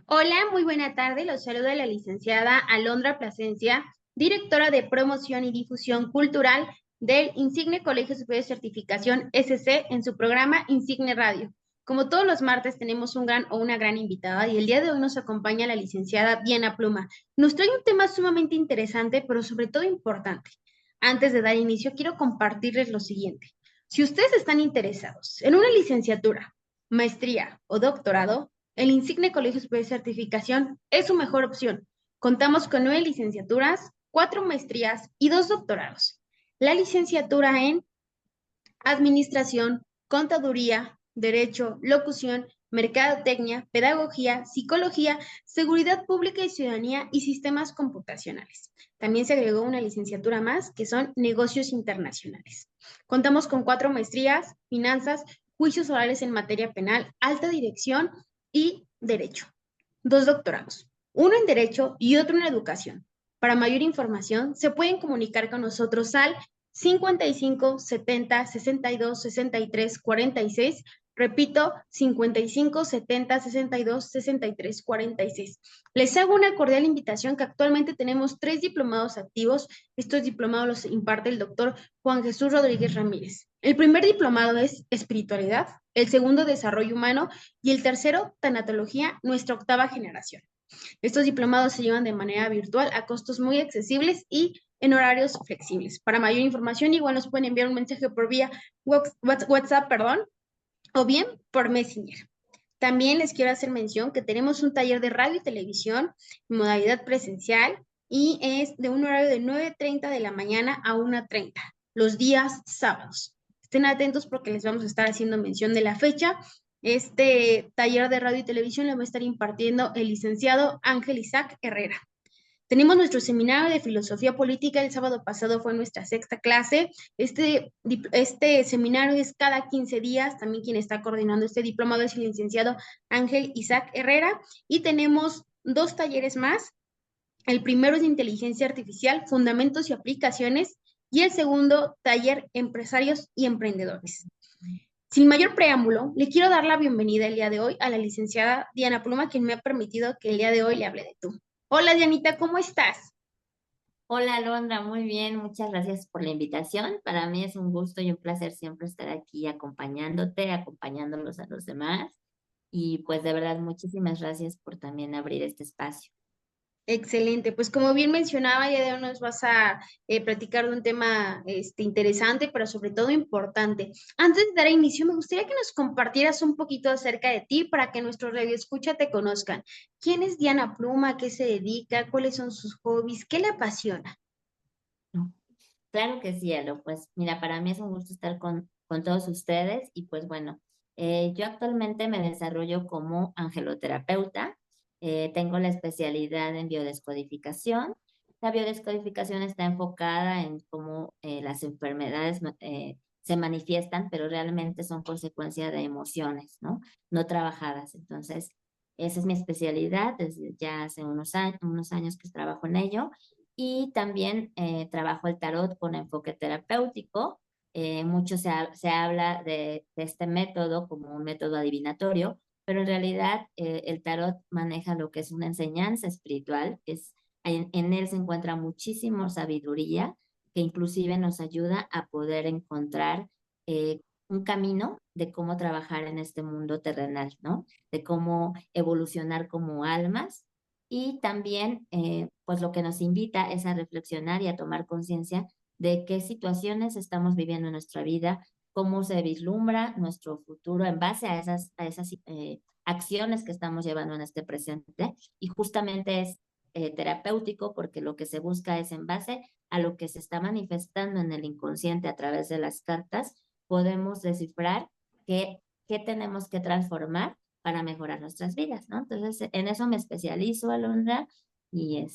Hola, muy buena tarde. Los saluda la licenciada Alondra Plasencia, directora de Promoción y Difusión Cultural del Insigne Colegio Superior de Certificación SC en su programa Insigne Radio. Como todos los martes tenemos un gran o una gran invitada y el día de hoy nos acompaña la licenciada Diana Pluma. Nos trae un tema sumamente interesante, pero sobre todo importante. Antes de dar inicio, quiero compartirles lo siguiente. Si ustedes están interesados en una licenciatura, maestría o doctorado, el Insigne Colegio Superior de Certificación es su mejor opción. Contamos con 9 licenciaturas, 4 maestrías y 2 doctorados. La licenciatura en Administración, Contaduría, Derecho, Locución, Mercadotecnia, Pedagogía, Psicología, Seguridad Pública y Ciudadanía y Sistemas Computacionales. También se agregó una licenciatura más que son Negocios Internacionales. Contamos con 4 maestrías, Finanzas, Juicios Orales en Materia Penal, Alta Dirección y Derecho. 2 doctorados, uno en Derecho y otro en Educación. Para mayor información, se pueden comunicar con nosotros al 55 70 62 63 46. Repito, 55 70 62 63 46. Les hago una cordial invitación que actualmente tenemos 3 diplomados activos. Estos diplomados los imparte el doctor Juan Jesús Rodríguez Ramírez. El primer diplomado es Espiritualidad, el segundo Desarrollo Humano y el tercero Tanatología, nuestra octava generación. Estos diplomados se llevan de manera virtual a costos muy accesibles y en horarios flexibles. Para mayor información, igual nos pueden enviar un mensaje por vía WhatsApp, o bien por Messenger. También les quiero hacer mención que tenemos un taller de radio y televisión en modalidad presencial y es de un horario de 9:30 de la mañana a 1:30 los días sábados. Estén atentos porque les vamos a estar haciendo mención de la fecha. Este taller de radio y televisión lo va a estar impartiendo el licenciado Ángel Isaac Herrera. Tenemos nuestro seminario de filosofía política. El sábado pasado fue nuestra sexta clase. Este seminario es cada 15 días. También quien está coordinando este diplomado es el licenciado Ángel Isaac Herrera. Y tenemos 2 talleres más. El primero es de inteligencia artificial, fundamentos y aplicaciones. Y el segundo, taller empresarios y emprendedores. Sin mayor preámbulo, le quiero dar la bienvenida el día de hoy a la licenciada Diana Pluma, quien me ha permitido que el día de hoy le hable de tú. Hola Dianita, ¿cómo estás? Hola, Alondra, muy bien, muchas gracias por la invitación. Para mí es un gusto y un placer siempre estar aquí acompañándote, acompañándolos a los demás. Y pues de verdad, muchísimas gracias por también abrir este espacio. Excelente, pues como bien mencionaba, ya de hoy nos vas a platicar de un tema interesante, pero sobre todo importante. Antes de dar inicio, me gustaría que nos compartieras un poquito acerca de ti para que nuestros radioescucha te conozcan. ¿Quién es Diana Pluma? ¿A qué se dedica? ¿Cuáles son sus hobbies? ¿Qué le apasiona? ¿No? Claro que sí, Alo. Pues mira, para mí es un gusto estar con todos ustedes y pues bueno, yo actualmente me desarrollo como angeloterapeuta. Tengo la especialidad en biodescodificación. La biodescodificación está enfocada en cómo las enfermedades se manifiestan, pero realmente son consecuencia de emociones, ¿no? No trabajadas. Entonces, esa es mi especialidad desde ya hace unos años que trabajo en ello. Y también trabajo el tarot con enfoque terapéutico. Mucho se habla de este método como un método adivinatorio, pero en realidad el tarot maneja lo que es una enseñanza espiritual. En él se encuentra muchísimo sabiduría que inclusive nos ayuda a poder encontrar un camino de cómo trabajar en este mundo terrenal, ¿no? De cómo evolucionar como almas y también, pues lo que nos invita es a reflexionar y a tomar conciencia de qué situaciones estamos viviendo en nuestra vida, cómo se vislumbra nuestro futuro en base a esas acciones que estamos llevando en este presente. Y justamente es terapéutico porque lo que se busca es en base a lo que se está manifestando en el inconsciente a través de las cartas, podemos descifrar qué tenemos que transformar para mejorar nuestras vidas, ¿no? Entonces, en eso me especializo, Alondra, y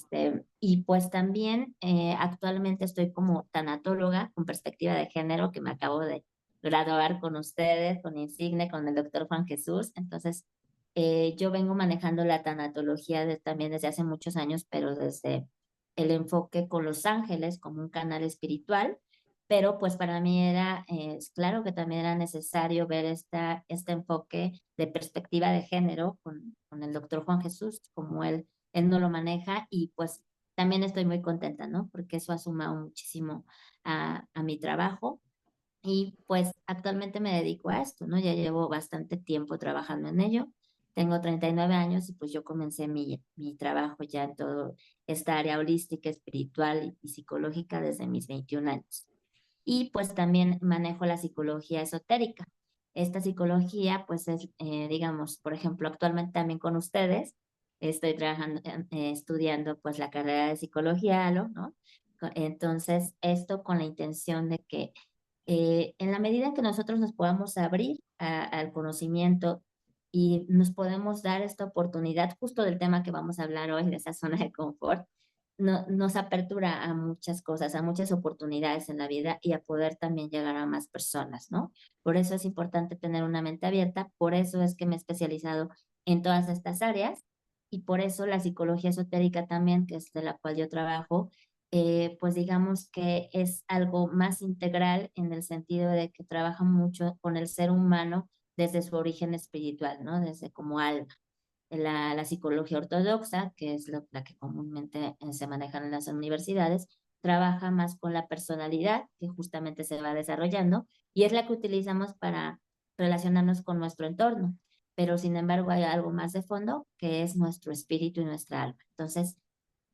pues también actualmente estoy como tanatóloga con perspectiva de género, que me acabo de graduar con ustedes, con Insigne, con el doctor Juan Jesús. Entonces, yo vengo manejando la tanatología también desde hace muchos años, pero desde el enfoque con los ángeles como un canal espiritual, pero pues para mí es claro que también era necesario ver este enfoque de perspectiva de género con con el doctor Juan Jesús, como él no lo maneja y pues también estoy muy contenta, ¿no? Porque eso ha sumado muchísimo a mi trabajo y pues actualmente me dedico a esto, ¿no? Ya llevo bastante tiempo trabajando en ello. Tengo 39 años y pues yo comencé mi trabajo ya en todo esta área holística, espiritual y psicológica desde mis 21 años. Y pues también manejo la psicología esotérica. Esta psicología pues es, digamos, por ejemplo, actualmente también con ustedes estoy trabajando, estudiando pues la carrera de psicología, ¿no? Entonces, esto con la intención de que en la medida en que nosotros nos podamos abrir al conocimiento y nos podemos dar esta oportunidad justo del tema que vamos a hablar hoy, de esa zona de confort, nos apertura a muchas cosas, a muchas oportunidades en la vida y a poder también llegar a más personas, ¿no? Por eso es importante tener una mente abierta, por eso es que me he especializado en todas estas áreas y por eso la psicología esotérica también, que es de la cual yo trabajo, pues digamos que es algo más integral en el sentido de que trabaja mucho con el ser humano desde su origen espiritual, ¿no? Desde como alma. La psicología ortodoxa, que es la que comúnmente se maneja en las universidades, trabaja más con la personalidad que justamente se va desarrollando y es la que utilizamos para relacionarnos con nuestro entorno. Pero sin embargo hay algo más de fondo que es nuestro espíritu y nuestra alma. Entonces,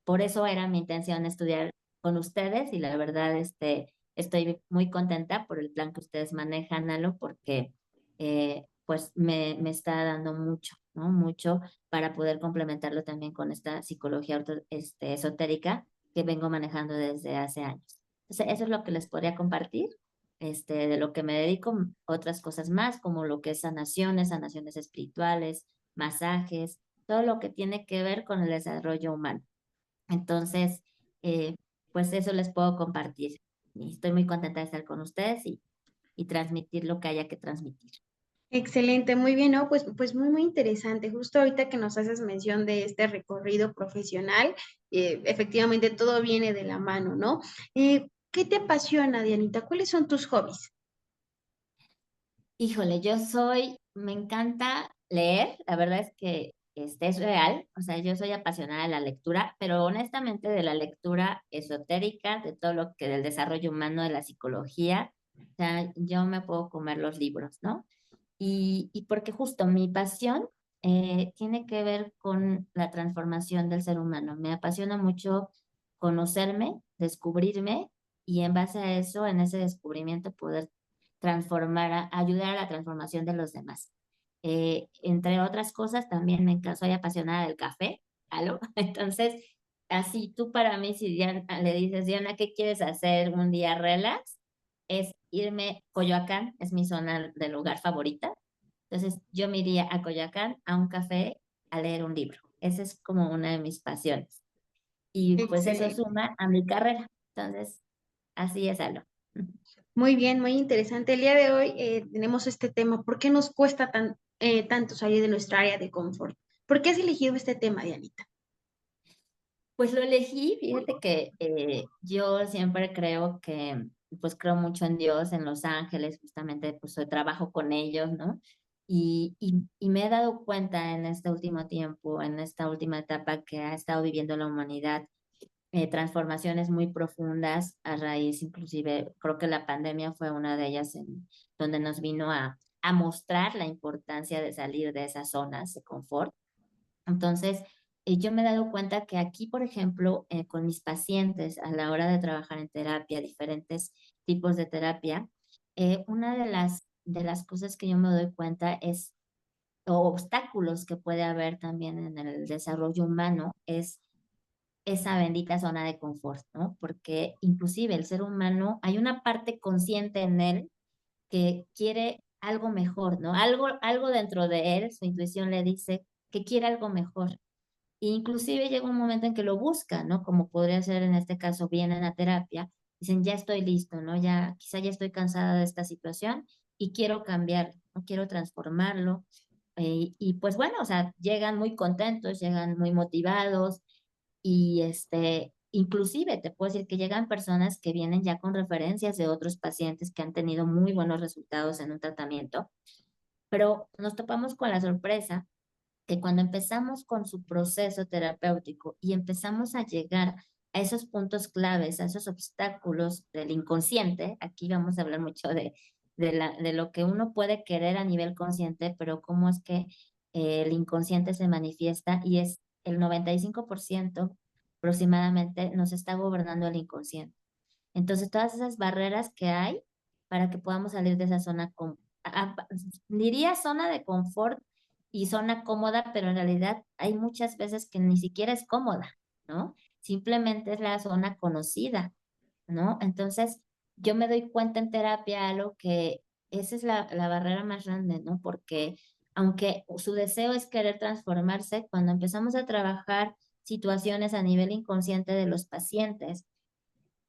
por eso era mi intención estudiar con ustedes y la verdad estoy muy contenta por el plan que ustedes manejan, Alo, porque pues me está dando mucho, ¿no? Mucho para poder complementarlo también con esta psicología esotérica que vengo manejando desde hace años. Entonces, eso es lo que les podría compartir, de lo que me dedico, otras cosas más, como lo que es sanaciones espirituales, masajes, todo lo que tiene que ver con el desarrollo humano. Entonces, eh, pues eso les puedo compartir. Y estoy muy contenta de estar con ustedes y transmitir lo que haya que transmitir. Excelente, muy bien, ¿no? Pues muy, muy interesante. Justo ahorita que nos haces mención de este recorrido profesional, efectivamente todo viene de la mano, ¿no? ¿Qué te apasiona, Dianita? ¿Cuáles son tus hobbies? Híjole, me encanta leer, la verdad es que es real, o sea, yo soy apasionada de la lectura, pero honestamente de la lectura esotérica, de todo lo que del desarrollo humano, de la psicología, o sea, yo me puedo comer los libros, ¿no? Y porque justo mi pasión tiene que ver con la transformación del ser humano. Me apasiona mucho conocerme, descubrirme y en base a eso, en ese descubrimiento, poder transformar, ayudar a la transformación de los demás. Entre otras cosas, también soy apasionada del café, ¿aló? Entonces, así tú para mí, si Diana, le dices, Diana, ¿qué quieres hacer un día relax? Es irme, Coyoacán es mi zona de lugar favorita. Entonces, yo me iría a Coyoacán a un café a leer un libro. Esa es como una de mis pasiones. Y pues eso Excelente. suma a mi carrera. Entonces, así es, Alo. Muy bien, muy interesante. El día de hoy tenemos este tema. ¿Por qué nos cuesta tanto salir de nuestra área de confort? ¿Por qué has elegido este tema, Dianita? Pues lo elegí, fíjate que yo siempre creo que, pues creo mucho en Dios, en los ángeles, justamente pues yo trabajo con ellos, ¿no? Y me he dado cuenta en este último tiempo, en esta última etapa que ha estado viviendo la humanidad, transformaciones muy profundas a raíz, inclusive creo que la pandemia fue una de ellas en donde nos vino a mostrar la importancia de salir de esas zonas de confort. Entonces, yo me he dado cuenta que aquí, por ejemplo, con mis pacientes, a la hora de trabajar en terapia, diferentes tipos de terapia, una de las cosas que yo me doy cuenta es, o obstáculos que puede haber también en el desarrollo humano, es esa bendita zona de confort, ¿no? Porque inclusive el ser humano, hay una parte consciente en él que quiere algo mejor, ¿no? Algo dentro de él, su intuición le dice que quiere algo mejor. E inclusive llega un momento en que lo busca, ¿no? Como podría ser en este caso, vienen a terapia, dicen, ya estoy listo, ¿no? Ya, quizá ya estoy cansada de esta situación y quiero cambiar, ¿no? Quiero transformarlo. Y pues bueno, o sea, llegan muy contentos, llegan muy motivados y inclusive te puedo decir que llegan personas que vienen ya con referencias de otros pacientes que han tenido muy buenos resultados en un tratamiento, pero nos topamos con la sorpresa que cuando empezamos con su proceso terapéutico y empezamos a llegar a esos puntos claves, a esos obstáculos del inconsciente, aquí vamos a hablar mucho de lo que uno puede querer a nivel consciente, pero cómo es que el inconsciente se manifiesta y es el 95% aproximadamente nos está gobernando el inconsciente. Entonces, todas esas barreras que hay para que podamos salir de esa zona, diría zona de confort y zona cómoda, pero en realidad hay muchas veces que ni siquiera es cómoda, ¿no? Simplemente es la zona conocida, ¿no? Entonces, yo me doy cuenta en terapia algo que esa es la barrera más grande, ¿no? Porque aunque su deseo es querer transformarse, cuando empezamos a trabajar situaciones a nivel inconsciente de los pacientes,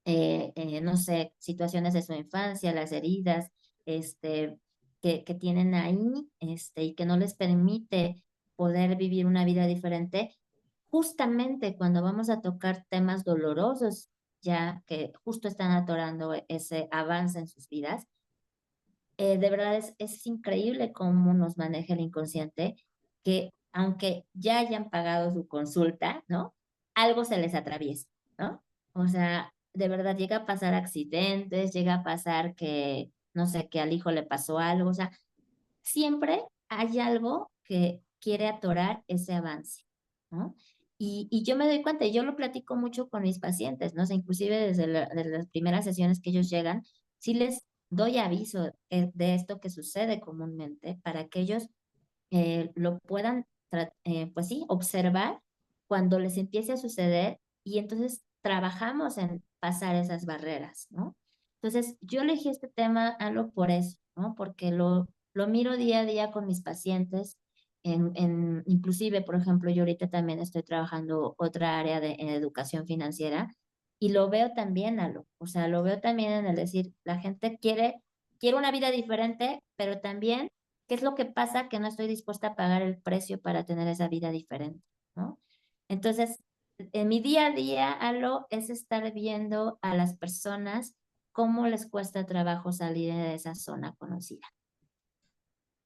no sé, situaciones de su infancia, las heridas, que tienen ahí, y que no les permite poder vivir una vida diferente, justamente cuando vamos a tocar temas dolorosos, ya que justo están atorando ese avance en sus vidas, de verdad es increíble cómo nos maneja el inconsciente, que aunque ya hayan pagado su consulta, ¿no? Algo se les atraviesa, ¿no? O sea, de verdad llega a pasar accidentes, llega a pasar que, no sé, que al hijo le pasó algo, o sea, siempre hay algo que quiere atorar ese avance, ¿no? Y yo me doy cuenta, y yo lo platico mucho con mis pacientes, ¿no? O sea, inclusive desde las primeras sesiones que ellos llegan, sí les doy aviso de esto que sucede comúnmente para que ellos lo puedan, pues sí, observar cuando les empiece a suceder y entonces trabajamos en pasar esas barreras, ¿no? Entonces, yo elegí este tema algo por eso, ¿no? Porque lo miro día a día con mis pacientes, inclusive, por ejemplo, yo ahorita también estoy trabajando otra área en educación financiera y lo veo también, o sea, lo veo también en el decir, la gente quiere una vida diferente, pero también ¿qué es lo que pasa? Que no estoy dispuesta a pagar el precio para tener esa vida diferente, ¿no? Entonces, en mi día a día, es estar viendo a las personas cómo les cuesta trabajo salir de esa zona conocida.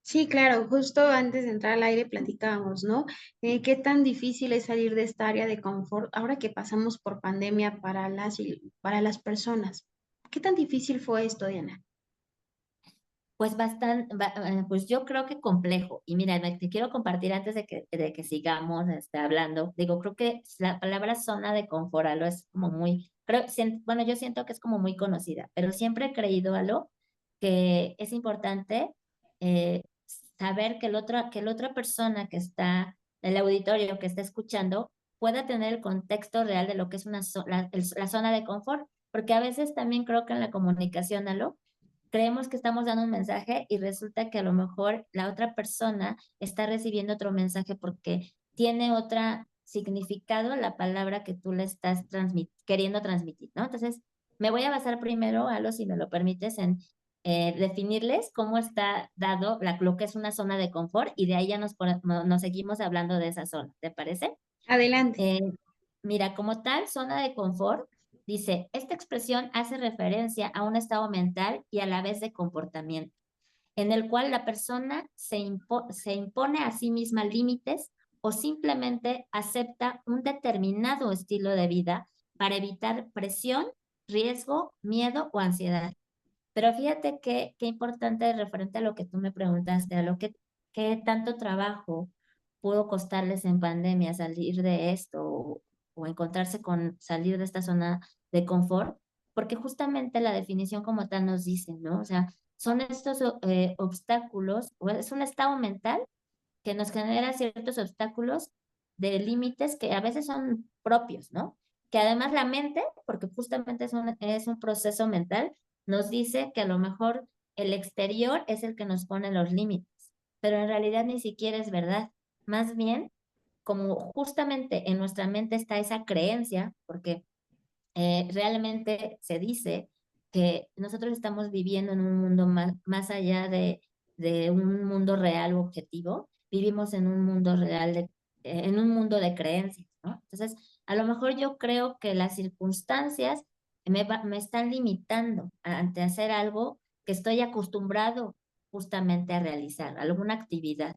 Sí, claro, justo antes de entrar al aire platicábamos, ¿no? Qué tan difícil es salir de esta área de confort ahora que pasamos por pandemia para las personas. ¿Qué tan difícil fue esto, Diana? Pues bastante, pues yo creo que complejo. Y mira, te quiero compartir antes de que sigamos hablando. Digo, creo que la palabra zona de confort, es como muy, bueno, yo siento que es como muy conocida, pero siempre he creído, que es importante eh, saber que la otra persona que está, el auditorio que está escuchando, pueda tener el contexto real de lo que es la zona de confort. Porque a veces también creo que en la comunicación, creemos que estamos dando un mensaje y resulta que a lo mejor la otra persona está recibiendo otro mensaje porque tiene otro significado la palabra que tú le estás queriendo transmitir, ¿no? Entonces, me voy a basar primero, si me lo permites, en definirles cómo está dado lo que es una zona de confort y de ahí ya nos seguimos hablando de esa zona, ¿te parece? Adelante. Eh, Mira, como tal, zona de confort, dice, esta expresión hace referencia a un estado mental y a la vez de comportamiento, en el cual la persona se impone a sí misma límites o simplemente acepta un determinado estilo de vida para evitar presión, riesgo, miedo o ansiedad. Pero fíjate qué importante referente a lo que tú me preguntaste, a lo que qué tanto trabajo pudo costarles en pandemia salir de esto o encontrarse con salir de esta zona de confort, porque justamente la definición como tal nos dice, ¿no? O sea, son estos obstáculos, o es un estado mental que nos genera ciertos obstáculos de límites que a veces son propios, ¿no? Que además la mente, porque justamente es un proceso mental, nos dice que a lo mejor el exterior es el que nos pone los límites, pero en realidad ni siquiera es verdad. Más bien, como justamente en nuestra mente está esa creencia, porque realmente se dice que nosotros estamos viviendo en un mundo más allá de un mundo real o objetivo, vivimos en un mundo real, en un mundo de creencias, ¿no? Entonces, a lo mejor yo creo que las circunstancias me están limitando ante hacer algo que estoy acostumbrado justamente a realizar, alguna actividad.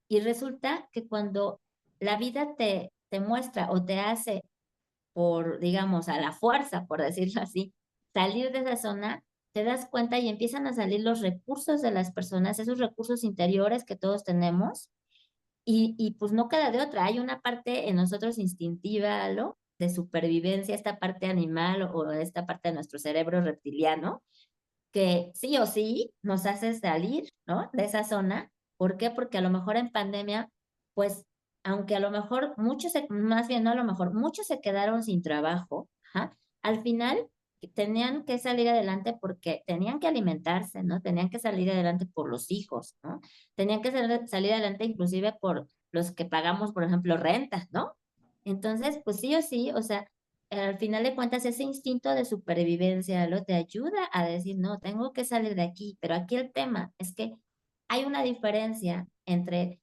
Y resulta que cuando la vida te muestra o te hace por, digamos, a la fuerza, por decirlo así, salir de esa zona, te das cuenta y empiezan a salir los recursos de las personas, esos recursos interiores que todos tenemos, y pues no queda de otra. Hay una parte en nosotros instintiva, ¿no? De supervivencia, esta parte animal o esta parte de nuestro cerebro reptiliano, que sí o sí nos hace salir, ¿no? De esa zona. ¿Por qué? Porque a lo mejor en pandemia, pues, aunque a lo mejor muchos, más bien no a lo mejor, muchos se quedaron sin trabajo, ajá, al final tenían que salir adelante porque tenían que alimentarse, ¿no? Tenían que salir adelante por los hijos, ¿no? Tenían que salir adelante inclusive por los que pagamos, por ejemplo, renta, ¿no? Entonces, pues sí o sí, o sea, al final de cuentas, ese instinto de supervivencia lo te ayuda a decir, no, tengo que salir de aquí. Pero aquí el tema es que hay una diferencia entre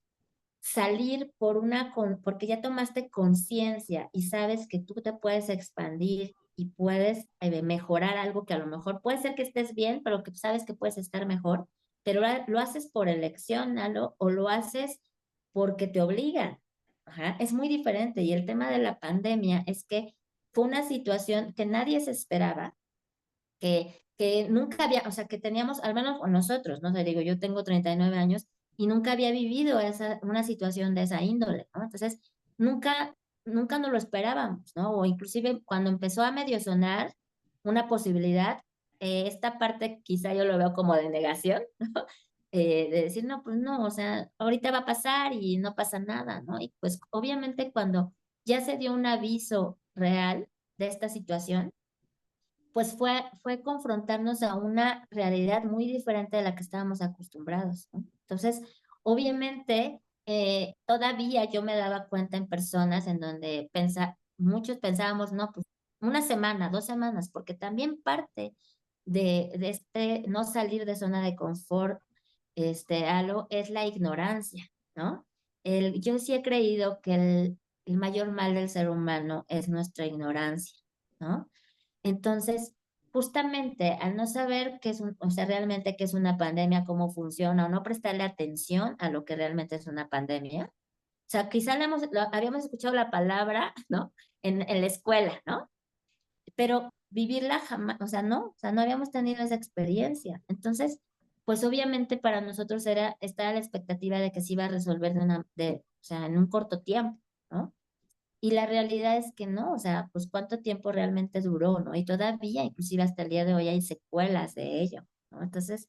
salir porque ya tomaste conciencia y sabes que tú te puedes expandir y puedes mejorar algo que a lo mejor puede ser que estés bien, pero que sabes que puedes estar mejor, pero lo haces por elección, ¿no? O lo haces porque te obligan. Ajá, es muy diferente. Y el tema de la pandemia es que fue una situación que nadie se esperaba, que nunca había, o sea, que teníamos, al menos nosotros, no sé, digo, yo tengo 39 años y nunca había vivido una situación de esa índole, ¿no? Entonces, nunca nos lo esperábamos, ¿no? O inclusive cuando empezó a medio sonar una posibilidad, esta parte quizá yo lo veo como de negación, ¿no? De decir, no, pues no, o sea, ahorita va a pasar y no pasa nada, ¿no? Y pues obviamente cuando ya se dio un aviso real de esta situación, pues fue confrontarnos a una realidad muy diferente de la que estábamos acostumbrados, ¿no? Entonces, obviamente, todavía yo me daba cuenta en personas en donde muchos pensábamos, no, pues una semana, 2 semanas, porque también parte de este no salir de zona de confort, algo es la ignorancia, ¿no? Yo sí he creído que el mayor mal del ser humano es nuestra ignorancia, ¿no? Entonces, justamente al no saber qué es o sea, realmente qué es una pandemia, cómo funciona, o no prestarle atención a lo que realmente es una pandemia. O sea, quizá habíamos escuchado la palabra, ¿no? En la escuela, ¿no? Pero vivirla jamás, o sea, no habíamos tenido esa experiencia. Entonces, pues obviamente para nosotros era estar a la expectativa de que se iba a resolver o sea, en un corto tiempo, ¿no? Y la realidad es que no, o sea, pues cuánto tiempo realmente duró, ¿no? Y todavía, inclusive hasta el día de hoy, hay secuelas de ello, ¿no? Entonces,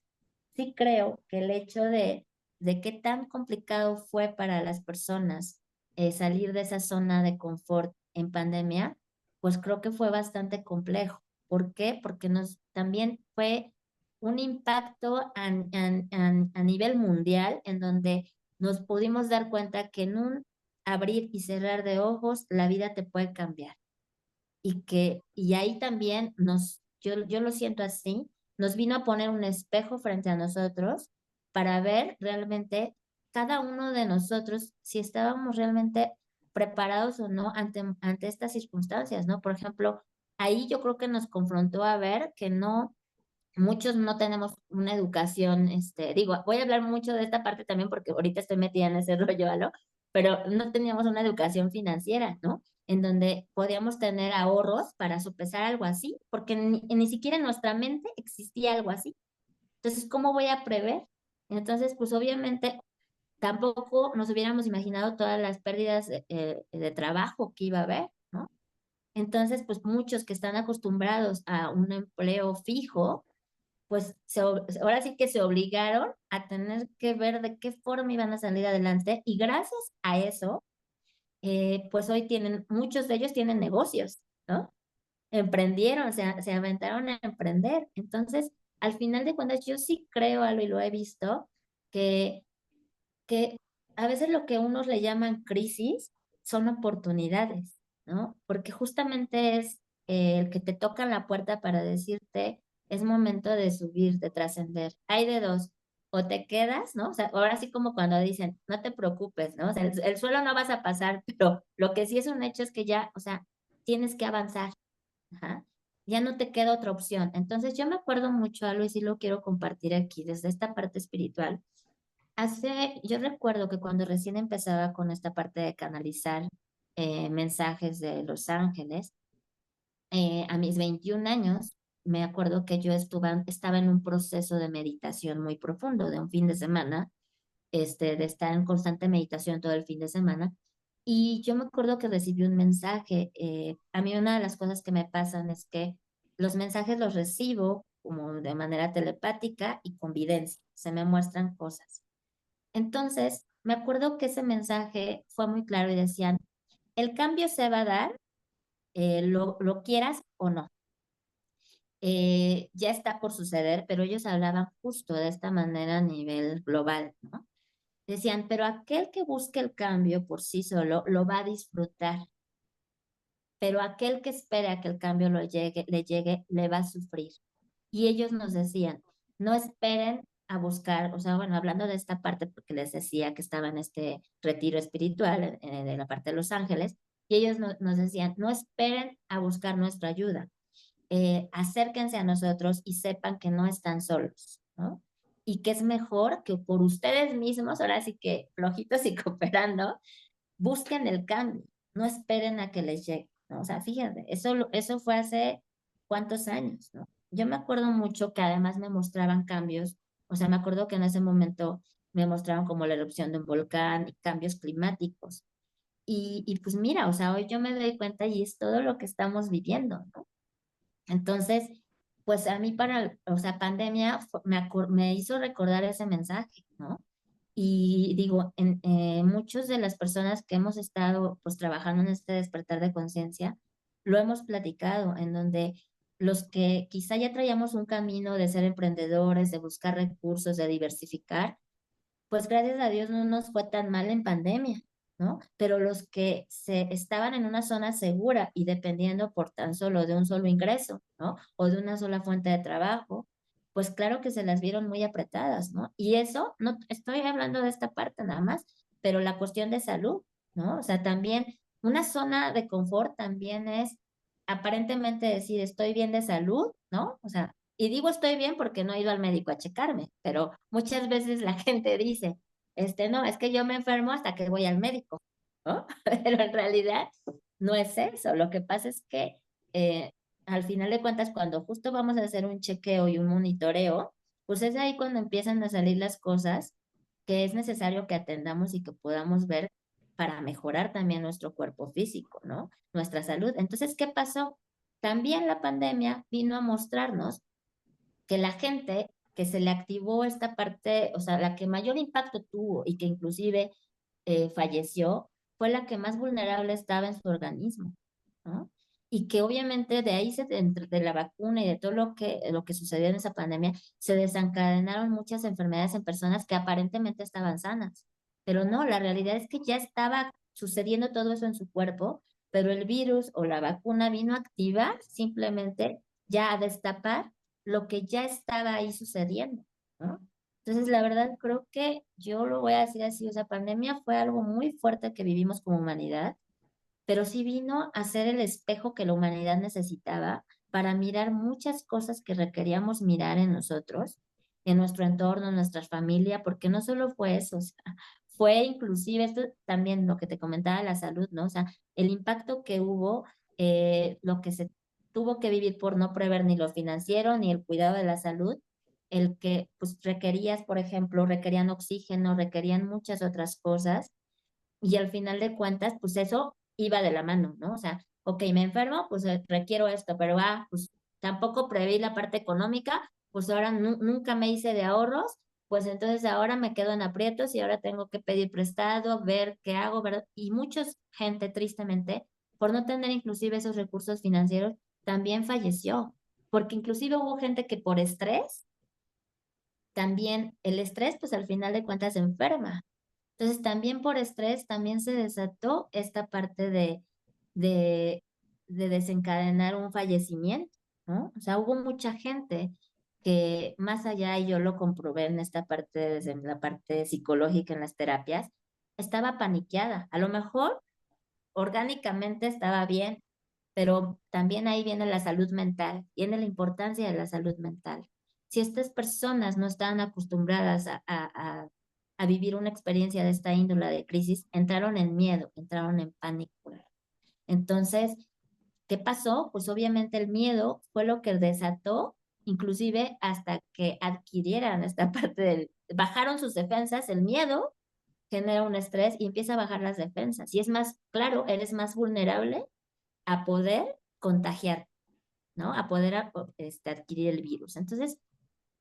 sí creo que el hecho de qué tan complicado fue para las personas salir de esa zona de confort en pandemia, pues creo que fue bastante complejo. ¿Por qué? Porque también fue un impacto a nivel mundial en donde nos pudimos dar cuenta que en un abrir y cerrar de ojos, la vida te puede cambiar. Y ahí también yo lo siento así, nos vino a poner un espejo frente a nosotros para ver realmente cada uno de nosotros si estábamos realmente preparados o no ante estas circunstancias, ¿no? Por ejemplo, ahí yo creo que nos confrontó a ver que muchos no tenemos una educación, digo, voy a hablar mucho de esta parte también porque ahorita estoy metida en ese rollo, ¿no? Pero no teníamos una educación financiera, ¿no? En donde podíamos tener ahorros para sopesar algo así, porque ni siquiera en nuestra mente existía algo así. Entonces, ¿cómo voy a prever? Entonces, pues obviamente tampoco nos hubiéramos imaginado todas las pérdidas de trabajo que iba a haber, ¿no? Entonces, pues muchos que están acostumbrados a un empleo fijo, pues ahora sí que se obligaron a tener que ver de qué forma iban a salir adelante y gracias a eso, pues hoy muchos de ellos tienen negocios, ¿no? Emprendieron, se aventaron a emprender. Entonces, al final de cuentas, yo sí creo algo y lo he visto, que, que a veces lo que unos le llaman crisis son oportunidades, ¿no? Porque justamente es el que te toca la puerta para decirte, es momento de subir, de trascender. Hay de dos, o te quedas, ¿no? O sea, ahora sí como cuando dicen, no te preocupes, ¿no? O sea, el suelo no vas a pasar, pero lo que sí es un hecho es que ya, o sea, tienes que avanzar. Ajá. Ya no te queda otra opción. Entonces, yo me acuerdo mucho algo y sí lo quiero compartir aquí desde esta parte espiritual Yo recuerdo que cuando recién empezaba con esta parte de canalizar mensajes de los ángeles, a mis 21 años, me acuerdo que yo estaba en un proceso de meditación muy profundo, de un fin de semana, de estar en constante meditación todo el fin de semana. Y yo me acuerdo que recibí un mensaje. A mí una de las cosas que me pasan es que los mensajes los recibo como de manera telepática y con videncia, se me muestran cosas. Entonces, me acuerdo que ese mensaje fue muy claro y decían, el cambio se va a dar, lo quieras o no. Ya está por suceder, pero ellos hablaban justo de esta manera a nivel global, ¿no? Decían, pero aquel que busque el cambio por sí solo lo va a disfrutar, pero aquel que espere a que el cambio le llegue, le va a sufrir. Y ellos nos decían, no esperen a buscar, o sea, bueno, hablando de esta parte, porque les decía que estaba en este retiro espiritual de la parte de Los Ángeles, y ellos nos decían, no esperen a buscar nuestra ayuda, acérquense a nosotros y sepan que no están solos, ¿no? Y que es mejor que por ustedes mismos, ahora sí que flojitos y cooperando, busquen el cambio, no esperen a que les llegue, ¿no? O sea, fíjate, eso fue hace cuántos años, ¿no? Yo me acuerdo mucho que además me mostraban cambios, o sea, me acuerdo que en ese momento me mostraban como la erupción de un volcán y cambios climáticos. Y pues mira, o sea, hoy yo me doy cuenta y es todo lo que estamos viviendo, ¿no? Entonces, pues a mí o sea, pandemia me hizo recordar ese mensaje, ¿no? Y digo, muchos de las personas que hemos estado pues trabajando en este despertar de conciencia, lo hemos platicado, en donde los que quizá ya traíamos un camino de ser emprendedores, de buscar recursos, de diversificar, pues gracias a Dios no nos fue tan mal en pandemia, ¿no? Pero los que estaban en una zona segura y dependiendo por tan solo de un solo ingreso, ¿no? O de una sola fuente de trabajo, pues claro que se las vieron muy apretadas, ¿no? Y eso, no estoy hablando de esta parte nada más, pero la cuestión de salud, ¿no? O sea, también una zona de confort también es aparentemente decir estoy bien de salud, ¿no? O sea, y digo estoy bien porque no he ido al médico a checarme, pero muchas veces la gente dice, no, es que yo me enfermo hasta que voy al médico, ¿no? Pero en realidad no es eso. Lo que pasa es que eh, al final de cuentas, cuando justo vamos a hacer un chequeo y un monitoreo, pues es ahí cuando empiezan a salir las cosas que es necesario que atendamos y que podamos ver para mejorar también nuestro cuerpo físico, ¿no? Nuestra salud. Entonces, ¿qué pasó? También la pandemia vino a mostrarnos que la gente que se le activó esta parte, o sea, la que mayor impacto tuvo y que inclusive falleció, fue la que más vulnerable estaba en su organismo, ¿no? Y que obviamente de ahí, de la vacuna y de todo lo que sucedió en esa pandemia, se desencadenaron muchas enfermedades en personas que aparentemente estaban sanas. Pero no, la realidad es que ya estaba sucediendo todo eso en su cuerpo, pero el virus o la vacuna vino a activar simplemente ya a destapar lo que ya estaba ahí sucediendo, ¿no? Entonces, la verdad, creo que yo lo voy a decir así, o sea, pandemia fue algo muy fuerte que vivimos como humanidad, pero sí vino a ser el espejo que la humanidad necesitaba para mirar muchas cosas que requeríamos mirar en nosotros, en nuestro entorno, en nuestra familia, porque no solo fue eso, o sea, fue inclusive esto también lo que te comentaba la salud, ¿no? O sea, el impacto que hubo, lo que se tuvo que vivir por no prever ni lo financiero ni el cuidado de la salud, el que pues requerías, por ejemplo, requerían oxígeno, requerían muchas otras cosas y al final de cuentas, pues eso iba de la mano, ¿no? O sea, ok, me enfermo, pues requiero esto, pero pues tampoco preví la parte económica, pues ahora nunca me hice de ahorros, pues entonces ahora me quedo en aprietos y ahora tengo que pedir prestado, ver qué hago, ¿verdad? Y mucha gente, tristemente, por no tener inclusive esos recursos financieros, también falleció, porque inclusive hubo gente que por estrés, también el estrés, pues al final de cuentas se enferma. Entonces, también por estrés, también se desató esta parte de, de desencadenar un fallecimiento, ¿no? O sea, hubo mucha gente que más allá, y yo lo comprobé en esta parte, desde la parte psicológica en las terapias, estaba paniqueada. A lo mejor orgánicamente estaba bien, pero también ahí viene la salud mental, viene la importancia de la salud mental. Si estas personas no estaban acostumbradas a a vivir una experiencia de esta índole de crisis, entraron en miedo, entraron en pánico. Entonces, ¿qué pasó? Pues obviamente el miedo fue lo que desató, inclusive hasta que adquirieran esta parte bajaron sus defensas, el miedo genera un estrés y empieza a bajar las defensas. Y es más, claro, eres más vulnerable a poder contagiar, ¿no? A poder adquirir el virus. Entonces,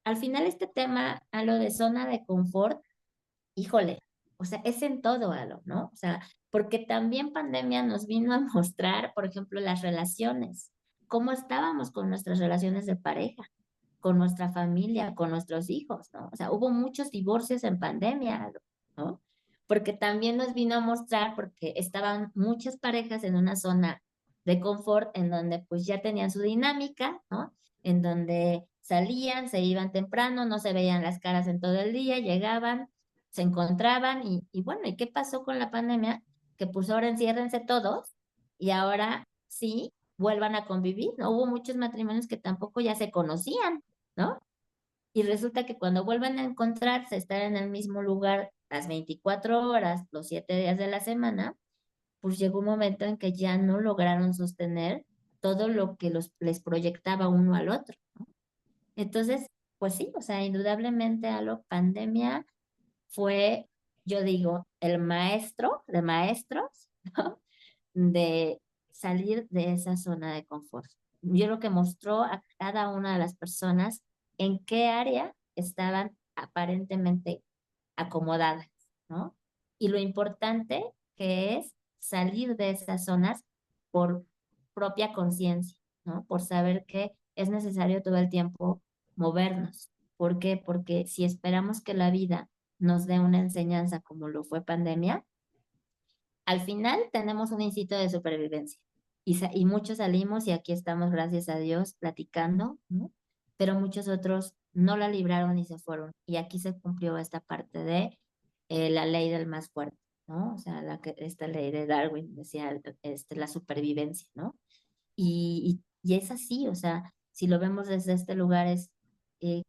al final este tema, a lo de zona de confort, híjole, o sea, es en todo, Alo, ¿no? O sea, porque también pandemia nos vino a mostrar, por ejemplo, las relaciones, cómo estábamos con nuestras relaciones de pareja, con nuestra familia, con nuestros hijos, ¿no? O sea, hubo muchos divorcios en pandemia, Alo, ¿no? Porque también nos vino a mostrar, porque estaban muchas parejas en una zona de confort en donde pues ya tenían su dinámica, ¿no? En donde salían, se iban temprano, no se veían las caras en todo el día, llegaban, se encontraban y bueno, ¿y qué pasó con la pandemia? Que pues ahora enciérrense todos y ahora sí vuelvan a convivir, ¿no? Hubo muchos matrimonios que tampoco ya se conocían, ¿no? Y resulta que cuando vuelven a encontrarse, estar en el mismo lugar las 24 horas, los 7 días de la semana, pues llegó un momento en que ya no lograron sostener todo lo que les proyectaba uno al otro. Entonces, pues sí, o sea, indudablemente a la pandemia fue, yo digo, el maestro de maestros, ¿no? De salir de esa zona de confort. Yo creo que mostró a cada una de las personas en qué área estaban aparentemente acomodadas, ¿no? Y lo importante que es salir de esas zonas por propia conciencia, ¿no? Por saber que es necesario todo el tiempo movernos. ¿Por qué? Porque si esperamos que la vida nos dé una enseñanza como lo fue pandemia, al final tenemos un instinto de supervivencia y muchos salimos y aquí estamos, gracias a Dios, platicando, ¿no? Pero muchos otros no la libraron y se fueron. Y aquí se cumplió esta parte de la ley del más fuerte, ¿no? O sea, esta ley de Darwin decía la supervivencia, ¿no? Y es así, o sea, si lo vemos desde este lugar, eh,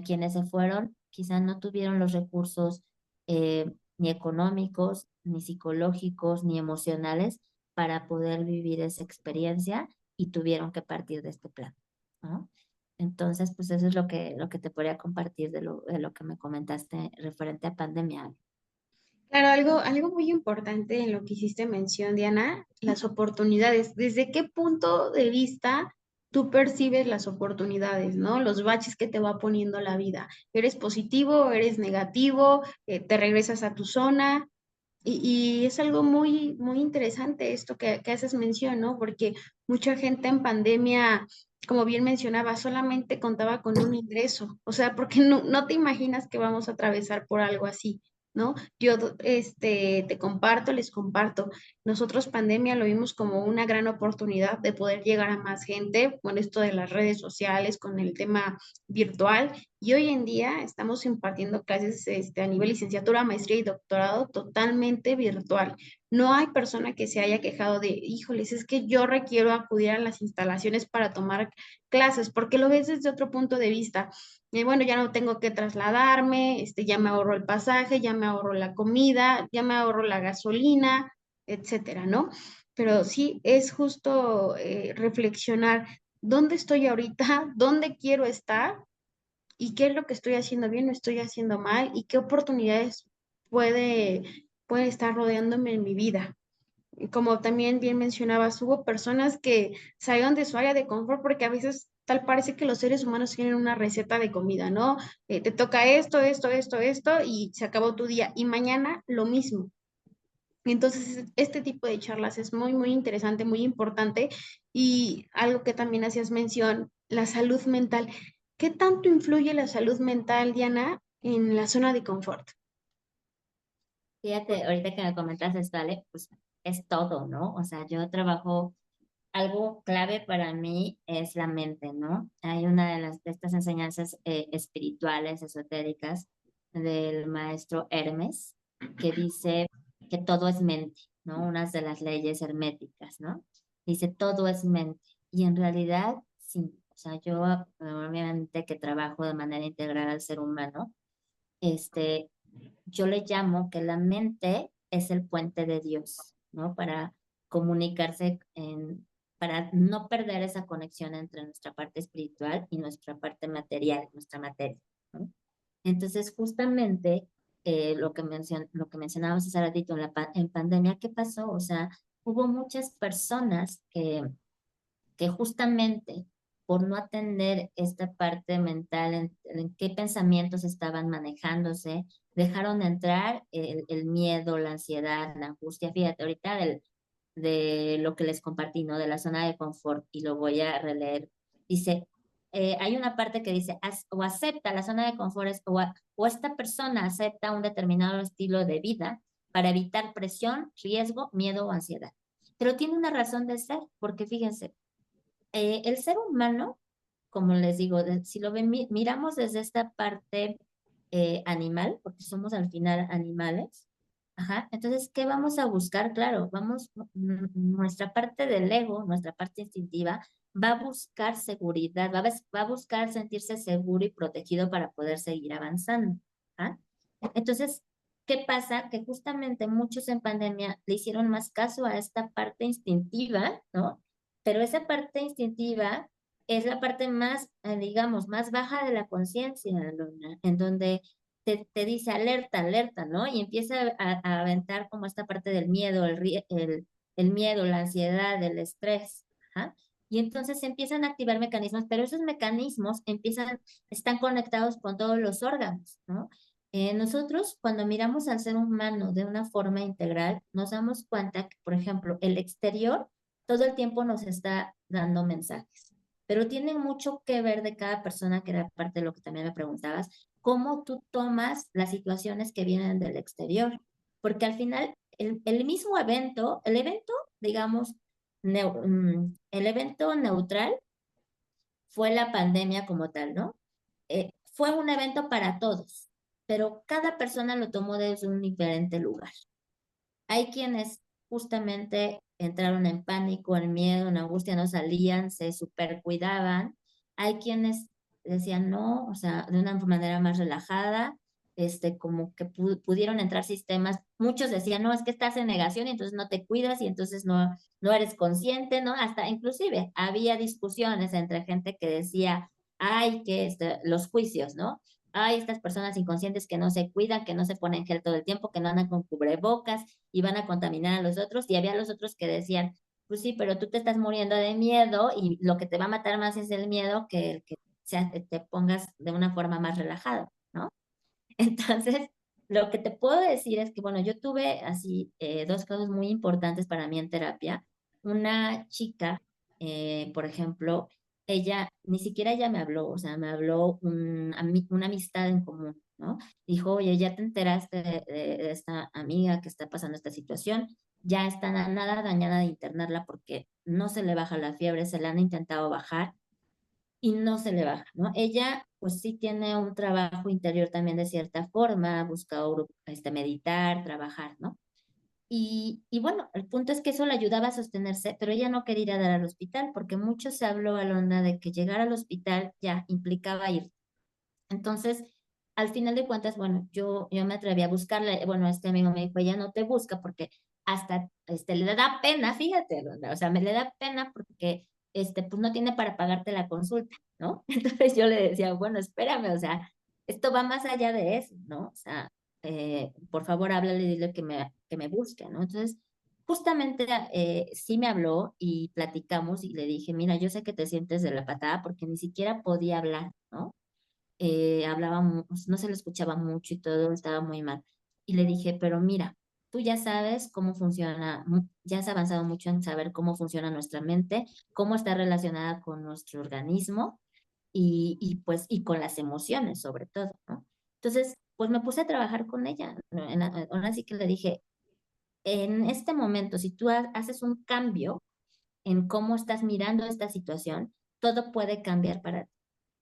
quienes se fueron quizá no tuvieron los recursos ni económicos, ni psicológicos, ni emocionales para poder vivir esa experiencia y tuvieron que partir de este plan, ¿no? Entonces, pues eso es lo que te podría compartir de lo que me comentaste referente a pandemia. Claro, algo muy importante en lo que hiciste mención, Diana, las oportunidades. ¿Desde qué punto de vista tú percibes las oportunidades, ¿no? Los baches que te va poniendo la vida. ¿Eres positivo? ¿Eres negativo? ¿Te regresas a tu zona? Y es algo muy, muy interesante esto que haces mención, ¿no? Porque mucha gente en pandemia, como bien mencionaba, solamente contaba con un ingreso. O sea, porque no te imaginas que vamos a atravesar por algo así, ¿no? Yo, te comparto, les comparto. Nosotros pandemia lo vimos como una gran oportunidad de poder llegar a más gente con esto de las redes sociales, con el tema virtual. Y hoy en día estamos impartiendo clases a nivel licenciatura, maestría y doctorado totalmente virtual. No hay persona que se haya quejado de, híjoles, es que yo requiero acudir a las instalaciones para tomar clases, porque lo ves desde otro punto de vista. Bueno, ya no tengo que trasladarme, ya me ahorro el pasaje, ya me ahorro la comida, ya me ahorro la gasolina, etcétera, ¿no? Pero sí es justo reflexionar dónde estoy ahorita, dónde quiero estar y qué es lo que estoy haciendo bien o estoy haciendo mal y qué oportunidades puede estar rodeándome en mi vida. Y como también bien mencionabas, hubo personas que salieron de su área de confort porque a veces tal parece que los seres humanos tienen una receta de comida, ¿no? Te toca esto, esto, esto, esto y se acabó tu día y mañana lo mismo. Entonces, este tipo de charlas es muy, muy interesante, muy importante y algo que también hacías mención, la salud mental. ¿Qué tanto influye la salud mental, Diana, en la zona de confort? Fíjate, ahorita que me comentas esto, Ale, pues es todo, ¿no? O sea, yo trabajo, algo clave para mí es la mente, ¿no? Hay una de estas enseñanzas espirituales, esotéricas, del maestro Hermes, que dice que todo es mente, ¿no? Unas de las leyes herméticas, ¿no? Dice todo es mente. Y en realidad, sí, o sea, yo obviamente que trabajo de manera integral al ser humano, este, yo le llamo que la mente es el puente de Dios, ¿no? Para comunicarse para no perder esa conexión entre nuestra parte espiritual y nuestra parte material, nuestra materia, ¿no? Entonces, justamente lo que mencionábamos hace ratito en pandemia, ¿qué pasó? O sea, hubo muchas personas que justamente por no atender esta parte mental, en qué pensamientos estaban manejándose, dejaron de entrar el miedo, la ansiedad, la angustia. Fíjate, ahorita de lo que les compartí, ¿no? De la zona de confort, y lo voy a releer. Dice, hay una parte que dice, o acepta la zona de confort, o esta persona acepta un determinado estilo de vida para evitar presión, riesgo, miedo o ansiedad. Pero tiene una razón de ser, porque fíjense, el ser humano, como les digo, si lo ven, miramos desde esta parte animal, porque somos al final animales, ajá, entonces, ¿qué vamos a buscar? Claro, nuestra parte del ego, nuestra parte instintiva, va a buscar seguridad, va a buscar sentirse seguro y protegido para poder seguir avanzando, ¿ah? Entonces, ¿qué pasa? Que justamente muchos en pandemia le hicieron más caso a esta parte instintiva, ¿no? Pero esa parte instintiva es la parte más, digamos, más baja de la conciencia, Luna, en donde te dice alerta, alerta, ¿no? Y empieza a aventar como esta parte del miedo, el miedo, la ansiedad, el estrés, ¿ajá? Y entonces se empiezan a activar mecanismos, pero esos mecanismos están conectados con todos los órganos, ¿no? Nosotros, cuando miramos al ser humano de una forma integral, nos damos cuenta que, por ejemplo, el exterior todo el tiempo nos está dando mensajes, pero tiene mucho que ver de cada persona, que era parte de lo que también me preguntabas, cómo tú tomas las situaciones que vienen del exterior, porque al final el mismo evento, digamos, el evento neutral fue la pandemia como tal, ¿no? Fue un evento para todos, pero cada persona lo tomó desde un diferente lugar. Hay quienes justamente entraron en pánico, en miedo, en angustia, no salían, se super cuidaban. Hay quienes decían no, o sea, de una manera más relajada, como que pudieron entrar sistemas. Muchos decían, no, es que estás en negación y entonces no te cuidas y entonces no eres consciente, ¿no? Hasta inclusive había discusiones entre gente que decía, ay, que los juicios, ¿no? Hay estas personas inconscientes que no se cuidan, que no se ponen gel todo el tiempo, que no andan con cubrebocas y van a contaminar a los otros. Y había los otros que decían, pues sí, pero tú te estás muriendo de miedo y lo que te va a matar más es el miedo que el que te pongas de una forma más relajada, ¿no? Entonces, lo que te puedo decir es que, bueno, yo tuve así dos casos muy importantes para mí en terapia. Una chica, por ejemplo, ni siquiera ella me habló, o sea, me habló una amistad en común, ¿no? Dijo, oye, ya te enteraste de esta amiga que está pasando esta situación, ya está nada dañada de internarla porque no se le baja la fiebre, se le han intentado bajar y no se le baja, ¿no? Ella, pues sí tiene un trabajo interior también de cierta forma, ha buscado meditar, trabajar, ¿no? Y bueno, el punto es que eso le ayudaba a sostenerse, pero ella no quería ir a dar al hospital porque mucho se habló, Alondra, de que llegar al hospital ya implicaba ir. Entonces, al final de cuentas, bueno, yo me atreví a buscarla. Bueno, este amigo me dijo, ella no te busca porque hasta le da pena, fíjate, Alondra, o sea, me le da pena porque pues no tiene para pagarte la consulta, ¿no? Entonces yo le decía, bueno, espérame, o sea, esto va más allá de eso, ¿no? O sea, por favor, háblale y dile que me busque, ¿no? Entonces, justamente sí me habló y platicamos y le dije, mira, yo sé que te sientes de la patada porque ni siquiera podía hablar, ¿no? No se le escuchaba mucho y todo estaba muy mal. Y le dije, pero mira, tú ya sabes cómo funciona, ya has avanzado mucho en saber cómo funciona nuestra mente, cómo está relacionada con nuestro organismo y con las emociones sobre todo, ¿no? Entonces, pues me puse a trabajar con ella, ¿no? Ahora sí que le dije, en este momento, si tú haces un cambio en cómo estás mirando esta situación, todo puede cambiar para ti.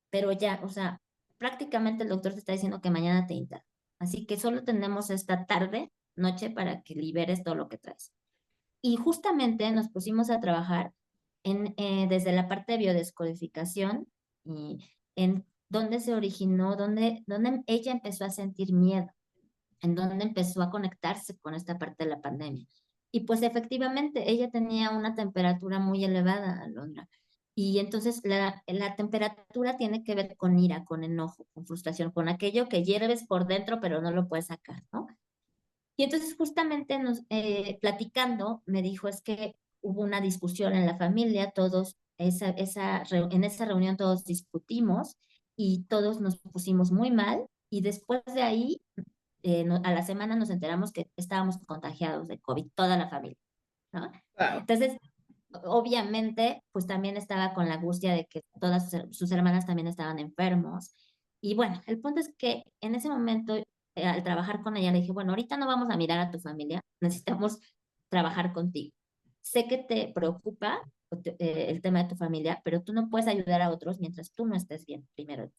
Pero ya, o sea, prácticamente el doctor te está diciendo que mañana te interna. Así que solo tenemos esta tarde, noche, para que liberes todo lo que traes. Y justamente nos pusimos a trabajar desde la parte de biodescodificación y en dónde se originó, dónde ella empezó a sentir miedo. en donde empezó a conectarse con esta parte de la pandemia. Y pues efectivamente, ella tenía una temperatura muy elevada, Alondra. Y entonces la temperatura tiene que ver con ira, con enojo, con frustración, con aquello que hierves por dentro, pero no lo puedes sacar, ¿no? Y entonces justamente platicando, me dijo, es que hubo una discusión en la familia, todos, en esa reunión todos discutimos y todos nos pusimos muy mal y después de ahí, a la semana nos enteramos que estábamos contagiados de COVID, toda la familia, ¿no? Wow. Entonces, obviamente, pues también estaba con la angustia de que todas sus hermanas también estaban enfermos. Y bueno, el punto es que en ese momento, al trabajar con ella, le dije, bueno, ahorita no vamos a mirar a tu familia, necesitamos trabajar contigo. Sé que te preocupa el tema de tu familia, pero tú no puedes ayudar a otros mientras tú no estés bien primero.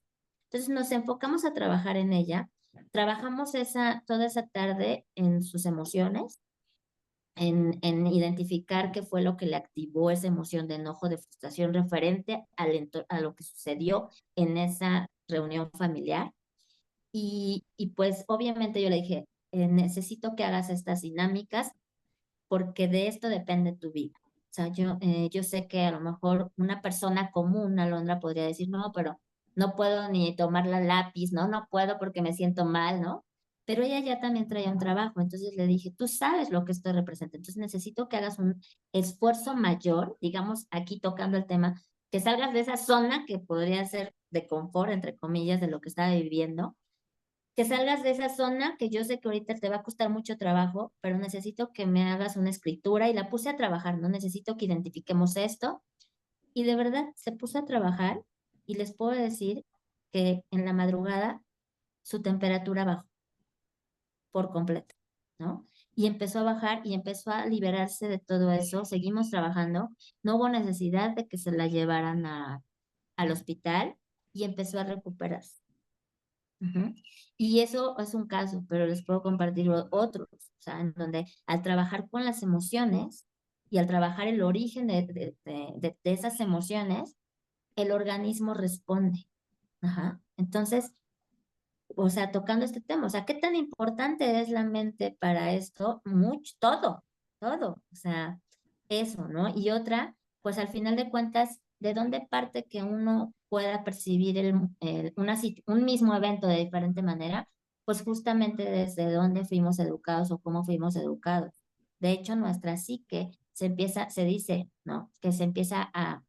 Entonces nos enfocamos a trabajar en ella, trabajamos toda esa tarde en sus emociones, en identificar qué fue lo que le activó esa emoción de enojo, de frustración referente a lo que sucedió en esa reunión familiar. Y pues obviamente yo le dije, necesito que hagas estas dinámicas porque de esto depende tu vida. O sea, yo sé que a lo mejor una persona común, Alondra, podría decir, no, pero no puedo ni tomar la lápiz, ¿no? No puedo porque me siento mal, ¿no? Pero ella ya también traía un trabajo, entonces le dije, tú sabes lo que esto representa, entonces necesito que hagas un esfuerzo mayor, digamos, aquí tocando el tema, que salgas de esa zona que podría ser de confort, entre comillas, de lo que estaba viviendo, que salgas de esa zona que yo sé que ahorita te va a costar mucho trabajo, pero necesito que me hagas una escritura y la puse a trabajar, ¿no? Necesito que identifiquemos esto. Y de verdad se puso a trabajar y les puedo decir que en la madrugada su temperatura bajó por completo, ¿no? Y empezó a bajar y empezó a liberarse de todo eso. Seguimos trabajando. No hubo necesidad de que se la llevaran al hospital y empezó a recuperarse. Ujú. Y eso es un caso, pero les puedo compartir otros, o sea, en donde al trabajar con las emociones y al trabajar el origen de esas emociones, el organismo responde. Ajá. Entonces, o sea, tocando este tema, o sea, ¿qué tan importante es la mente para esto? Mucho, todo, o sea, eso, ¿no? Y otra, pues al final de cuentas, ¿de dónde parte que uno pueda percibir un mismo evento de diferente manera? Pues justamente desde dónde fuimos educados o cómo fuimos educados. De hecho, nuestra psique se dice, ¿no? Que se empieza a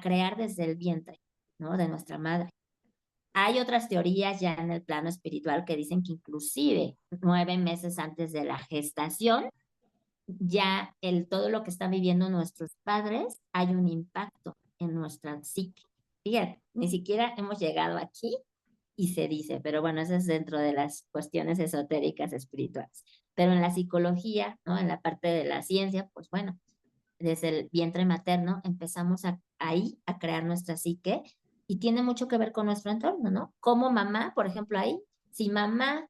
crear desde el vientre, ¿no? De nuestra madre. Hay otras teorías ya en el plano espiritual que dicen que inclusive 9 meses antes de la gestación, ya todo lo que están viviendo nuestros padres, hay un impacto en nuestra psique. Fíjate, ni siquiera hemos llegado aquí y se dice, pero bueno, eso es dentro de las cuestiones esotéricas espirituales. Pero en la psicología, ¿no? En la parte de la ciencia, pues bueno, desde el vientre materno empezamos ahí a crear nuestra psique y tiene mucho que ver con nuestro entorno, ¿no? Como mamá, por ejemplo, ahí, si mamá,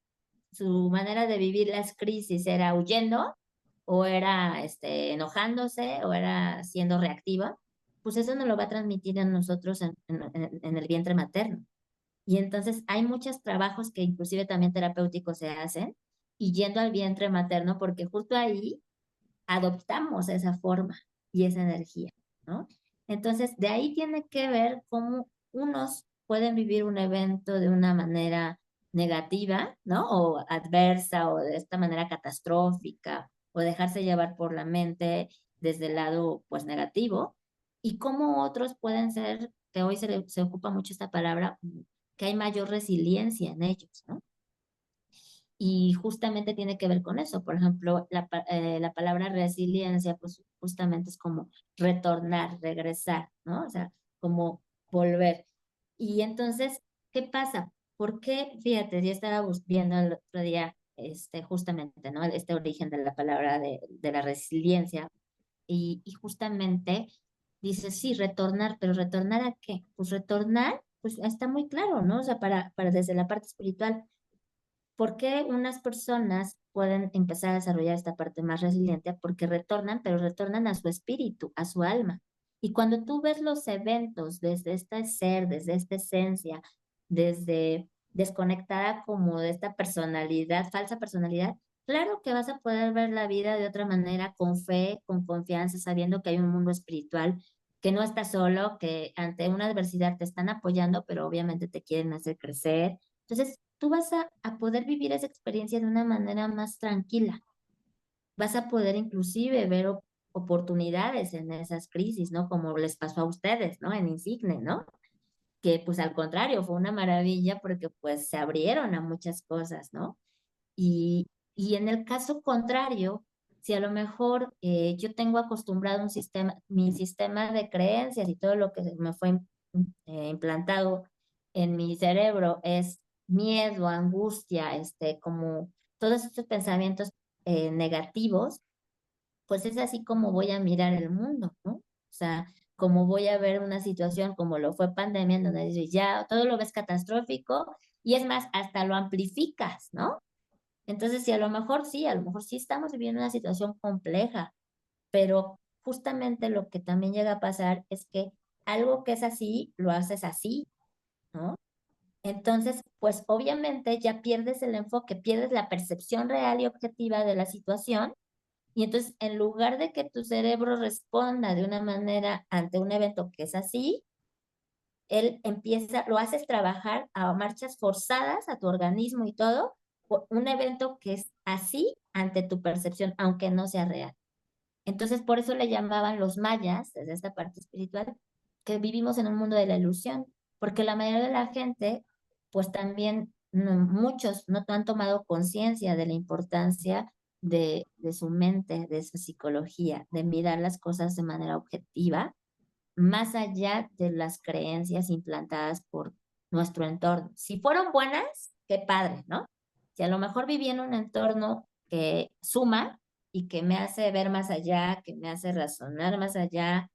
su manera de vivir las crisis era huyendo o era enojándose o era siendo reactiva, pues eso nos lo va a transmitir en nosotros en el vientre materno. Y entonces hay muchos trabajos que inclusive también terapéuticos se hacen y yendo al vientre materno porque justo ahí adoptamos esa forma y esa energía, ¿no? Entonces, de ahí tiene que ver cómo unos pueden vivir un evento de una manera negativa, ¿no? O adversa, o de esta manera catastrófica, o dejarse llevar por la mente desde el lado, pues, negativo, y cómo otros pueden ser, que hoy se ocupa mucho esta palabra, que hay mayor resiliencia en ellos, ¿no? Y justamente tiene que ver con eso. Por ejemplo, la palabra resiliencia, pues justamente es como retornar, regresar, ¿no? O sea, como volver. Y entonces, ¿qué pasa? ¿Por qué? Fíjate, yo estaba viendo el otro día, justamente, ¿no? Este origen de la palabra de la resiliencia. Y justamente dice, sí, retornar, pero ¿retornar a qué? Pues retornar, pues está muy claro, ¿no? O sea, para desde la parte espiritual. ¿Por qué unas personas pueden empezar a desarrollar esta parte más resiliente? Porque retornan, pero retornan a su espíritu, a su alma. Y cuando tú ves los eventos desde este ser, desde esta esencia, desde desconectada como de esta personalidad, falsa personalidad, claro que vas a poder ver la vida de otra manera, con fe, con confianza, sabiendo que hay un mundo espiritual, que no estás solo, que ante una adversidad te están apoyando, pero obviamente te quieren hacer crecer. Entonces, tú vas a poder vivir esa experiencia de una manera más tranquila. Vas a poder inclusive ver oportunidades en esas crisis, ¿no? Como les pasó a ustedes, ¿no? En Insigne, ¿no? Que pues al contrario, fue una maravilla porque pues se abrieron a muchas cosas, ¿no? Y en el caso contrario, si a lo mejor yo tengo acostumbrado un sistema, mi sistema de creencias y todo lo que me fue implantado en mi cerebro es miedo, angustia, como todos estos pensamientos negativos, pues es así como voy a mirar el mundo, ¿no? O sea, como voy a ver una situación como lo fue pandemia, en donde dices, ya todo lo ves catastrófico y es más, hasta lo amplificas, ¿no? Entonces, si a lo mejor sí estamos viviendo una situación compleja, pero justamente lo que también llega a pasar es que algo que es así, lo haces así, ¿no? Entonces, pues obviamente ya pierdes el enfoque, pierdes la percepción real y objetiva de la situación y entonces, en lugar de que tu cerebro responda de una manera ante un evento que es así, él empieza, lo haces trabajar a marchas forzadas a tu organismo y todo, por un evento que es así ante tu percepción, aunque no sea real. Entonces, por eso le llamaban los mayas, desde esta parte espiritual, que vivimos en un mundo de la ilusión, porque la mayoría de la gente, pues también muchos no han tomado conciencia de la importancia de su mente, de su psicología, de mirar las cosas de manera objetiva, más allá de las creencias implantadas por nuestro entorno. Si fueron buenas, qué padre, ¿no? Si a lo mejor viví en un entorno que suma y que me hace ver más allá, que me hace razonar más allá,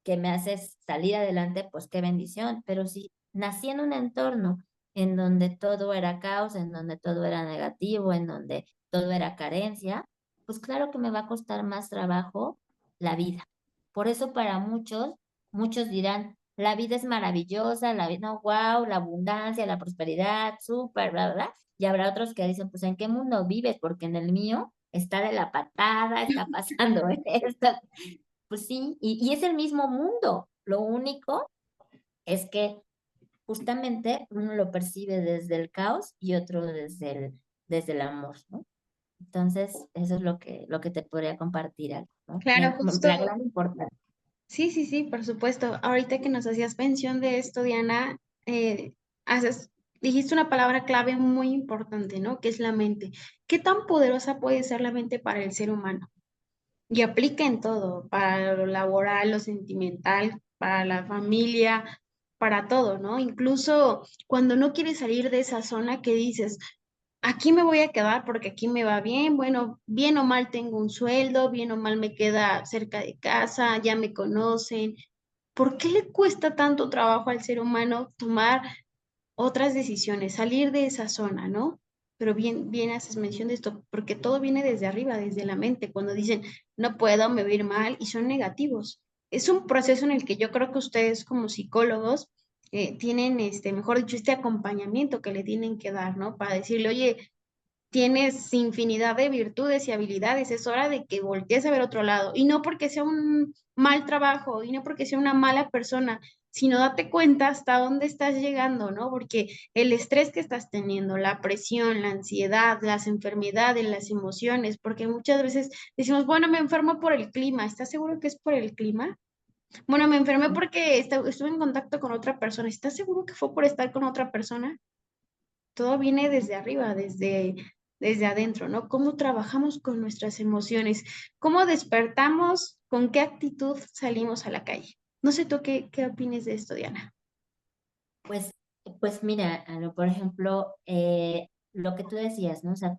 que me hace salir adelante, pues qué bendición. Pero si nací en un entorno en donde todo era caos, en donde todo era negativo, en donde todo era carencia, pues claro que me va a costar más trabajo la vida. Por eso para muchos, muchos dirán, la vida es maravillosa, la vida, no, wow, la abundancia, la prosperidad, súper, bla, bla, bla. Y habrá otros que dicen, pues ¿en qué mundo vives? Porque en el mío está de la patada, está pasando esto, pues sí, y es el mismo mundo. Lo único es que justamente uno lo percibe desde el caos y otro desde el amor, ¿no? Entonces, eso es lo que te podría compartir, Algo, ¿no? Claro, justo. La gran importancia. Sí, sí, sí, por supuesto. Ahorita que nos hacías mención de esto, Diana, haces, dijiste una palabra clave muy importante, ¿no? Que es la mente. ¿Qué tan poderosa puede ser la mente para el ser humano? Y aplica en todo, para lo laboral, lo sentimental, para la familia, para todo, ¿no? Incluso cuando no quieres salir de esa zona que dices, aquí me voy a quedar porque aquí me va bien, bueno, bien o mal tengo un sueldo, bien o mal me queda cerca de casa, ya me conocen. ¿Por qué le cuesta tanto trabajo al ser humano tomar otras decisiones, salir de esa zona, ¿no? Pero bien, bien haces mención de esto, porque todo viene desde arriba, desde la mente, cuando dicen, no puedo, me voy a ir mal, y son negativos. Es un proceso en el que yo creo que ustedes como psicólogos tienen, mejor dicho, este acompañamiento que le tienen que dar, ¿no? Para decirle, oye, tienes infinidad de virtudes y habilidades, es hora de que voltees a ver otro lado. Y no porque sea un mal trabajo, y no porque sea una mala persona, sino date cuenta hasta dónde estás llegando, ¿no? Porque el estrés que estás teniendo, la presión, la ansiedad, las enfermedades, las emociones, porque muchas veces decimos, bueno, me enfermo por el clima, ¿estás seguro que es por el clima? Bueno, me enfermé porque estuve en contacto con otra persona, ¿estás seguro que fue por estar con otra persona? Todo viene desde arriba, desde adentro, ¿no? ¿Cómo trabajamos con nuestras emociones? ¿Cómo despertamos? ¿Con qué actitud salimos a la calle? No sé tú qué opines de esto, Diana. Pues, pues mira, por ejemplo, lo que tú decías, ¿no? O sea,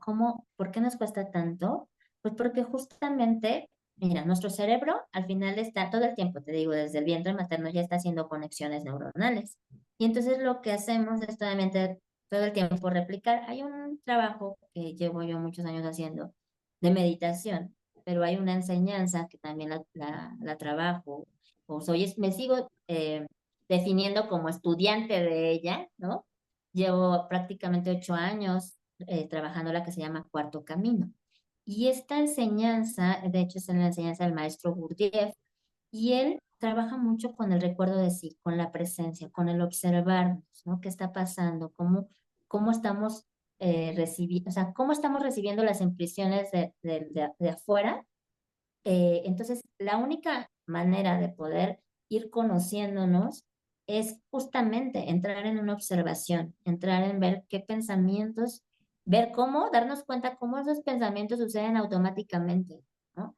por qué nos cuesta tanto? Pues porque justamente, mira, nuestro cerebro al final está todo el tiempo, te digo, desde el vientre materno ya está haciendo conexiones neuronales. Y entonces lo que hacemos es totalmente, todo el tiempo replicar. Hay un trabajo que llevo yo muchos años haciendo de meditación, pero hay una enseñanza que también la trabajo, o soy, me sigo definiendo como estudiante de ella, ¿no? llevo prácticamente 8 años trabajando la que se llama Cuarto Camino. Y esta enseñanza, de hecho, es en la enseñanza del maestro Gurdjieff, y él trabaja mucho con el recuerdo de sí, con la presencia, con el observarnos, ¿no? ¿Qué está pasando? ¿Cómo estamos recibiendo, o sea, cómo estamos recibiendo las impresiones de afuera? Entonces, la única manera de poder ir conociéndonos es justamente entrar en una observación, entrar en ver qué pensamientos, ver cómo, darnos cuenta cómo esos pensamientos suceden automáticamente, ¿no?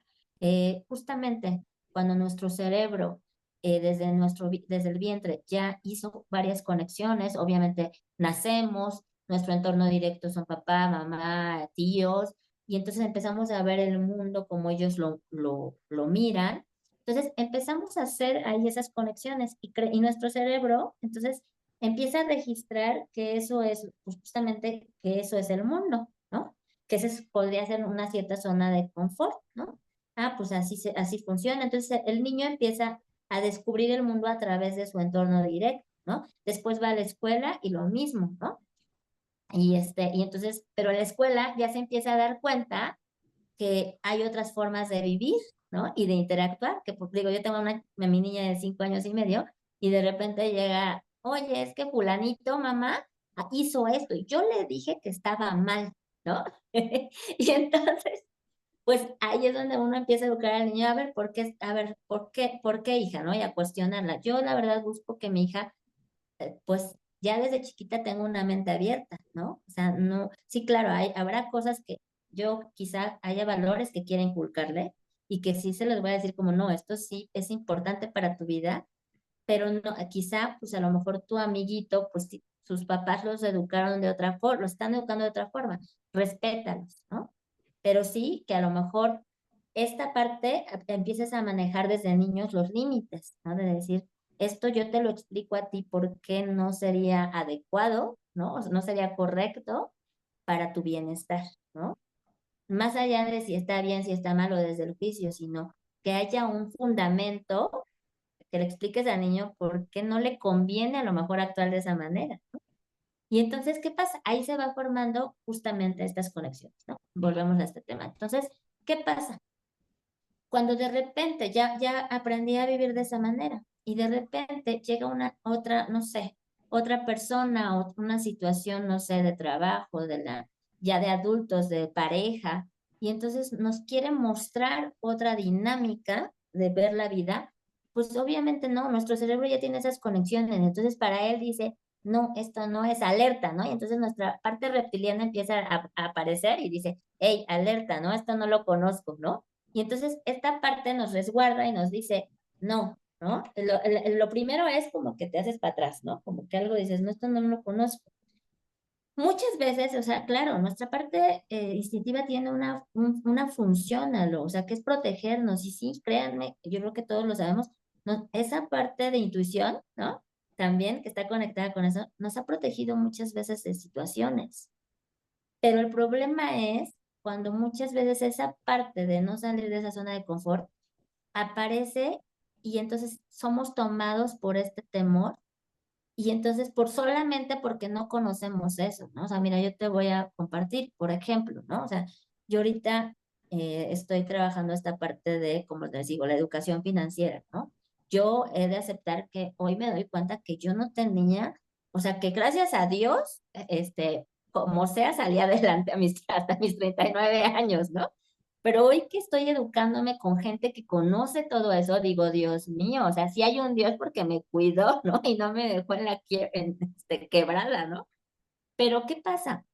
Justamente cuando nuestro cerebro, desde el vientre, ya hizo varias conexiones, obviamente nacemos, nuestro entorno directo son papá, mamá, tíos, y entonces empezamos a ver el mundo como ellos lo miran. Entonces empezamos a hacer ahí esas conexiones y nuestro cerebro entonces empieza a registrar que eso es pues, justamente que eso es el mundo, ¿no? Que ese podría ser una cierta zona de confort, ¿no? Ah, pues así funciona. Entonces el niño empieza a descubrir el mundo a través de su entorno directo, ¿no? Después va a la escuela y lo mismo, ¿no? Y entonces, pero en la escuela ya se empieza a dar cuenta que hay otras formas de vivir, ¿no? Y de interactuar, que pues, digo, yo tengo mi niña de 5 años y medio, y de repente llega, oye, es que fulanito, mamá, hizo esto, y yo le dije que estaba mal, ¿no? Y entonces, pues ahí es donde uno empieza a educar al niño, a ver, por qué, hija, ¿no? Y a cuestionarla. Yo, la verdad, busco que mi hija pues ya desde chiquita tengo una mente abierta, ¿no? O sea, no, sí, claro, habrá cosas que yo quizá haya valores que quiera inculcarle y que sí se les voy a decir como, no, esto sí es importante para tu vida, pero no, quizá, pues a lo mejor tu amiguito, pues sus papás los educaron de otra forma, los están educando de otra forma, respétalos, ¿no? Pero sí que a lo mejor esta parte empieces a manejar desde niños los límites, ¿no? De decir, esto yo te lo explico a ti porque no sería adecuado, ¿no? O sea, no sería correcto para tu bienestar, ¿no? Más allá de si está bien, si está mal o desde el juicio, sino que haya un fundamento que le expliques al niño por qué no le conviene a lo mejor actuar de esa manera. Y entonces, ¿qué pasa? Ahí se va formando justamente estas conexiones, ¿no? Volvemos a este tema. Entonces, ¿qué pasa? Cuando de repente ya aprendí a vivir de esa manera y de repente llega otra, no sé, otra persona o una situación, no sé, de trabajo, ya de adultos, de pareja, y entonces nos quiere mostrar otra dinámica de ver la vida, pues obviamente no, nuestro cerebro ya tiene esas conexiones, entonces para él dice, no, esto no es alerta, ¿no? Y entonces nuestra parte reptiliana empieza a aparecer y dice, hey, alerta, ¿no? Esto no lo conozco, ¿no? Y entonces esta parte nos resguarda y nos dice, no, ¿no? Lo primero es como que te haces para atrás, ¿no? Como que algo dices, no, esto no lo conozco. Muchas veces, o sea, claro, nuestra parte instintiva tiene una función, o sea, que es protegernos. Y sí, créanme, yo creo que todos lo sabemos, esa parte de intuición, ¿no? También que está conectada con eso, nos ha protegido muchas veces de situaciones. Pero el problema es cuando muchas veces esa parte de no salir de esa zona de confort aparece y entonces somos tomados por este temor y entonces solamente porque no conocemos eso, ¿no? O sea, mira, yo te voy a compartir, por ejemplo, ¿no? O sea, yo ahorita estoy trabajando esta parte de, como les digo, la educación financiera, ¿no? Yo he de aceptar que hoy me doy cuenta que yo no tenía, o sea, que gracias a Dios, como sea, salí adelante hasta mis 39 años, ¿no? Pero hoy que estoy educándome con gente que conoce todo eso, digo, Dios mío, o sea, sí hay un Dios porque me cuidó, ¿no? Y no me dejó quebrada, ¿no? Pero ¿qué pasa?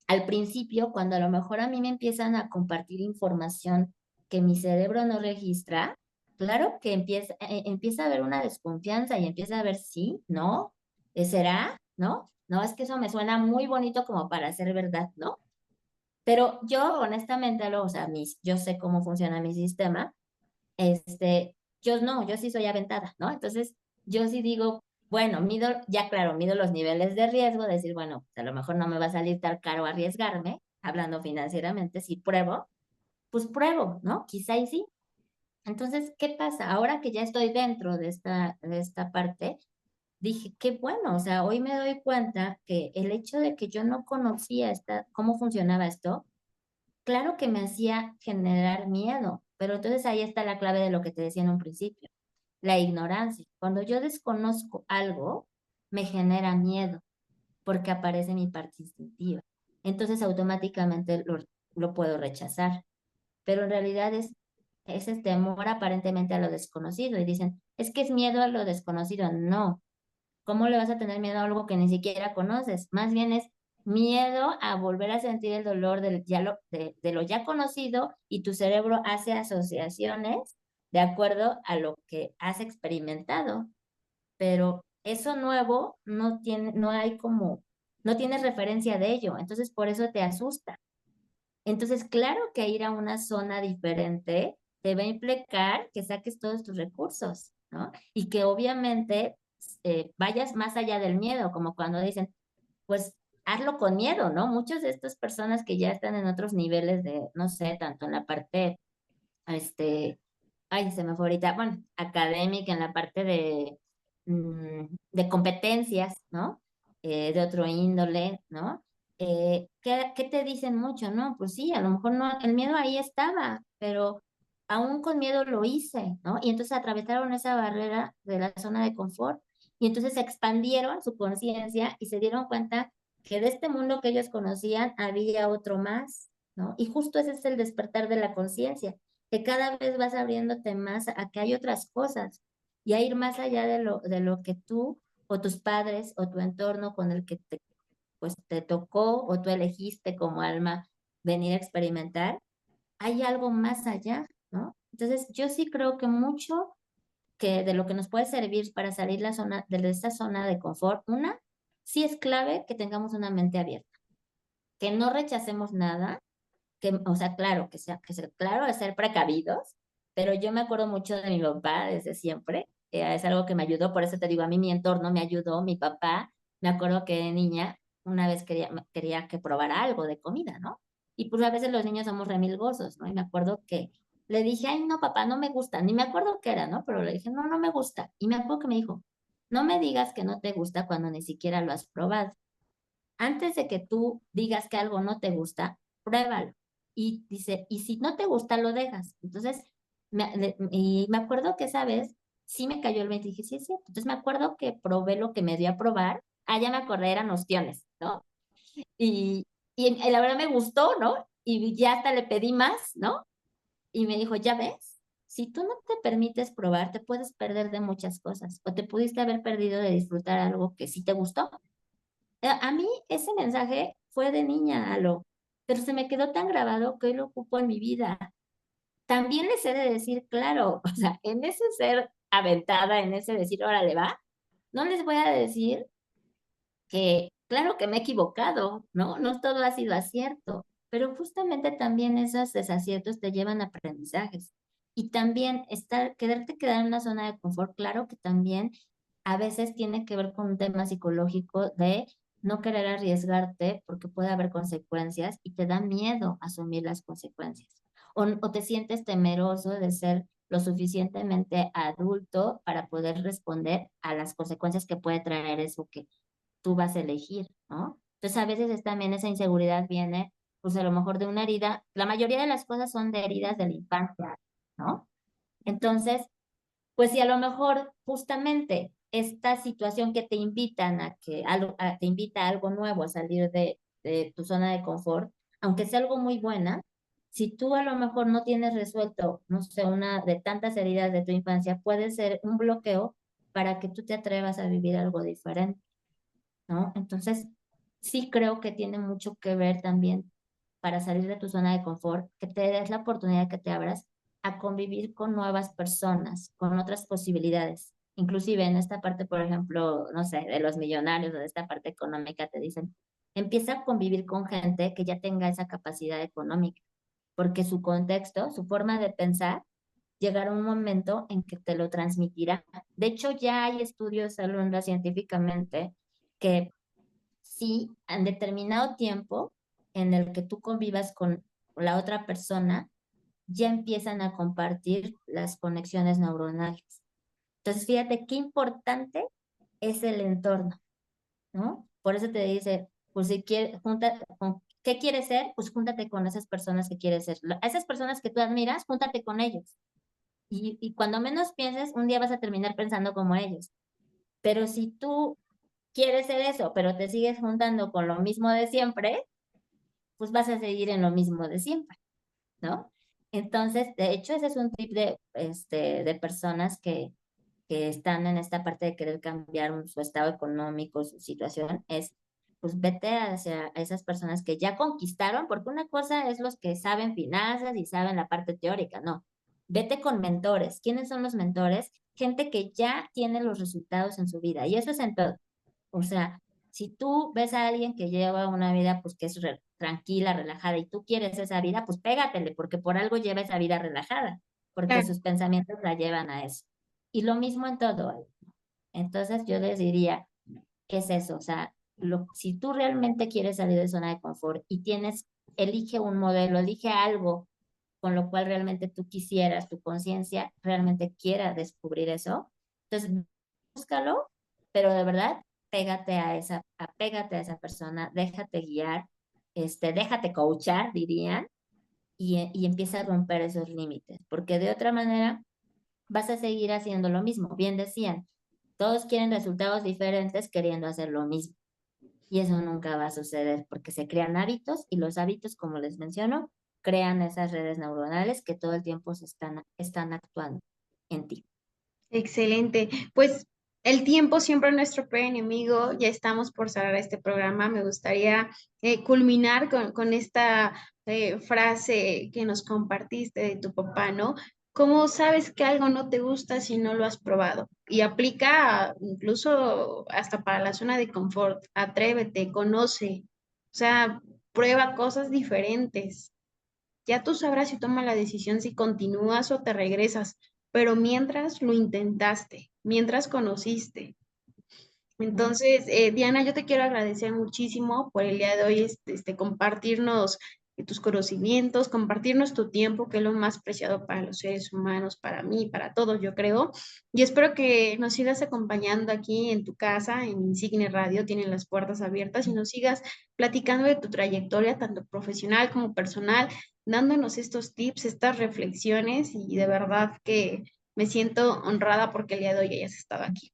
Al principio, cuando a lo mejor a mí me empiezan a compartir información que mi cerebro no registra, claro que empieza a haber una desconfianza y empieza a ver, sí, ¿no? ¿Será? ¿No? No, es que eso me suena muy bonito como para ser verdad, ¿no? Pero yo, honestamente, o sea, yo sé cómo funciona mi sistema, yo no, yo sí soy aventada, ¿no? Entonces, yo sí digo, bueno, ya claro, mido los niveles de riesgo, decir, bueno, a lo mejor no me va a salir tan caro arriesgarme, hablando financieramente, si pruebo, pues pruebo, ¿no? Quizá y sí. Entonces, ¿qué pasa? Ahora que ya estoy dentro de esta parte, dije, qué bueno, o sea, hoy me doy cuenta que el hecho de que yo no conocía cómo funcionaba esto, claro que me hacía generar miedo, pero entonces ahí está la clave de lo que te decía en un principio, la ignorancia. Cuando yo desconozco algo, me genera miedo porque aparece mi parte instintiva. Entonces automáticamente lo puedo rechazar, pero en realidad es ese temor aparentemente a lo desconocido y dicen, es que es miedo a lo desconocido. No, ¿cómo le vas a tener miedo a algo que ni siquiera conoces? Más bien es miedo a volver a sentir el dolor de lo ya conocido y tu cerebro hace asociaciones de acuerdo a lo que has experimentado. Pero eso nuevo no tiene, no hay como, no tienes referencia de ello. Entonces por eso te asusta. Entonces, claro que ir a una zona diferente te va a implicar que saques todos tus recursos, ¿no? Y que obviamente vayas más allá del miedo, como cuando dicen, pues hazlo con miedo, ¿no? Muchas de estas personas que ya están en otros niveles de, no sé, tanto en la parte, este, ay, se me fue ahorita, bueno, académica, en la parte de competencias, ¿no? De otro índole, ¿no? ¿Qué te dicen mucho? No, pues sí, a lo mejor no, el miedo ahí estaba, pero aún con miedo lo hice, ¿no? Y entonces atravesaron esa barrera de la zona de confort y entonces expandieron su conciencia y se dieron cuenta que de este mundo que ellos conocían había otro más, ¿no? Y justo ese es el despertar de la conciencia, que cada vez vas abriéndote más a que hay otras cosas y a ir más allá de lo que tú o tus padres o tu entorno con el que pues, te tocó o tú elegiste como alma venir a experimentar, hay algo más allá, ¿no? Entonces, yo sí creo que mucho que de lo que nos puede servir para salir de esta zona de confort, una, sí es clave que tengamos una mente abierta, que no rechacemos nada, que, o sea, claro, claro, de ser precavidos, pero yo me acuerdo mucho de mi papá desde siempre, es algo que me ayudó, por eso te digo, a mí mi entorno me ayudó, mi papá, me acuerdo que de niña una vez quería que probara algo de comida, ¿no? Y pues a veces los niños somos remilgosos, ¿no? Y me acuerdo que le dije, ay, no, papá, no me gusta, ni me acuerdo qué era, ¿no? Pero le dije, no, no me gusta. Y me acuerdo que me dijo, no me digas que no te gusta cuando ni siquiera lo has probado. Antes de que tú digas que algo no te gusta, pruébalo. Y dice, y si no te gusta, lo dejas. Entonces, y me acuerdo que esa vez sí me cayó el 20 y dije, sí, es cierto. Entonces me acuerdo que probé lo que me dio a probar. Ah, ya me acordé, eran ostiones, ¿no? Y, y la verdad me gustó, ¿no? Y ya hasta le pedí más, ¿no? Y me dijo, ya ves, si tú no te permites probar, te puedes perder de muchas cosas. O te pudiste haber perdido de disfrutar algo que sí te gustó. A mí ese mensaje fue de niña, pero se me quedó tan grabado que hoy lo ocupo en mi vida. También les he de decir, claro, o sea, en ese ser aventada, en ese decir, órale, va, no les voy a decir que, claro que me he equivocado, ¿no? No todo ha sido acierto, pero justamente también esos desaciertos te llevan a aprendizajes. Y también quererte quedar en una zona de confort, claro que también a veces tiene que ver con un tema psicológico de no querer arriesgarte porque puede haber consecuencias y te da miedo asumir las consecuencias. O te sientes temeroso de ser lo suficientemente adulto para poder responder a las consecuencias que puede traer eso que tú vas a elegir, ¿no? Entonces a veces también esa inseguridad viene, pues a lo mejor de una herida, la mayoría de las cosas son de heridas de la infancia, ¿no? Entonces, pues si a lo mejor justamente esta situación que te invitan te invita a algo nuevo, a salir de tu zona de confort, aunque sea algo muy buena, si tú a lo mejor no tienes resuelto, no sé, una de tantas heridas de tu infancia, puede ser un bloqueo para que tú te atrevas a vivir algo diferente, ¿no? Entonces, sí creo que tiene mucho que ver también para salir de tu zona de confort, que te des la oportunidad que te abras a convivir con nuevas personas, con otras posibilidades. Inclusive en esta parte, por ejemplo, no sé, de los millonarios o de esta parte económica, te dicen, empieza a convivir con gente que ya tenga esa capacidad económica, porque su contexto, su forma de pensar, llegará un momento en que te lo transmitirá. De hecho, ya hay estudios, Alondra, científicamente, que si en determinado tiempo en el que tú convivas con la otra persona, ya empiezan a compartir las conexiones neuronales. Entonces, fíjate qué importante es el entorno, ¿no? Por eso te dice, pues si quieres, ¿qué quieres ser? Pues júntate con esas personas que quieres ser. A esas personas que tú admiras, júntate con ellos. Y cuando menos pienses, un día vas a terminar pensando como ellos. Pero si tú quieres ser eso, pero te sigues juntando con lo mismo de siempre, pues vas a seguir en lo mismo de siempre, ¿no? Entonces, de hecho, ese es un tip de personas que están en esta parte de querer cambiar su estado económico, su situación, es pues vete hacia esas personas que ya conquistaron, porque una cosa es los que saben finanzas y saben la parte teórica, no. Vete con mentores. ¿Quiénes son los mentores? Gente que ya tiene los resultados en su vida. Y eso es en todo. O sea, si tú ves a alguien que lleva una vida pues que es tranquila, relajada y tú quieres esa vida, pues pégatele, porque por algo lleva esa vida relajada, porque Claro. sus pensamientos la llevan a eso. Y lo mismo en todo. Entonces yo les diría, ¿qué es eso? O sea, si tú realmente quieres salir de zona de confort y elige un modelo, elige algo con lo cual realmente tú quisieras, tu conciencia realmente quiera descubrir eso, entonces búscalo, pero de verdad, apégate a esa persona, déjate guiar, déjate coachar, dirían, y empieza a romper esos límites, porque de otra manera vas a seguir haciendo lo mismo. Bien decían, todos quieren resultados diferentes queriendo hacer lo mismo. Y eso nunca va a suceder porque se crean hábitos y los hábitos, como les menciono, crean esas redes neuronales que todo el tiempo están actuando en ti. Excelente. Pues el tiempo siempre es nuestro peor enemigo. Ya estamos por cerrar este programa. Me gustaría culminar con esta frase que nos compartiste de tu papá, ¿no? ¿Cómo sabes que algo no te gusta si no lo has probado? Y aplica incluso hasta para la zona de confort. Atrévete, conoce, o sea, prueba cosas diferentes. Ya tú sabrás si tomas la decisión si continúas o te regresas, pero mientras lo intentaste, mientras conociste. Mm. Entonces, Diana, yo te quiero agradecer muchísimo por el día de hoy, compartirnos tus conocimientos, compartirnos tu tiempo, que es lo más preciado para los seres humanos, para mí, para todos, yo creo. Y espero que nos sigas acompañando aquí en tu casa, en Insigne Radio, tienen las puertas abiertas y nos sigas platicando de tu trayectoria, tanto profesional como personal, dándonos estos tips, estas reflexiones y de verdad que me siento honrada porque el día de hoy hayas estado aquí.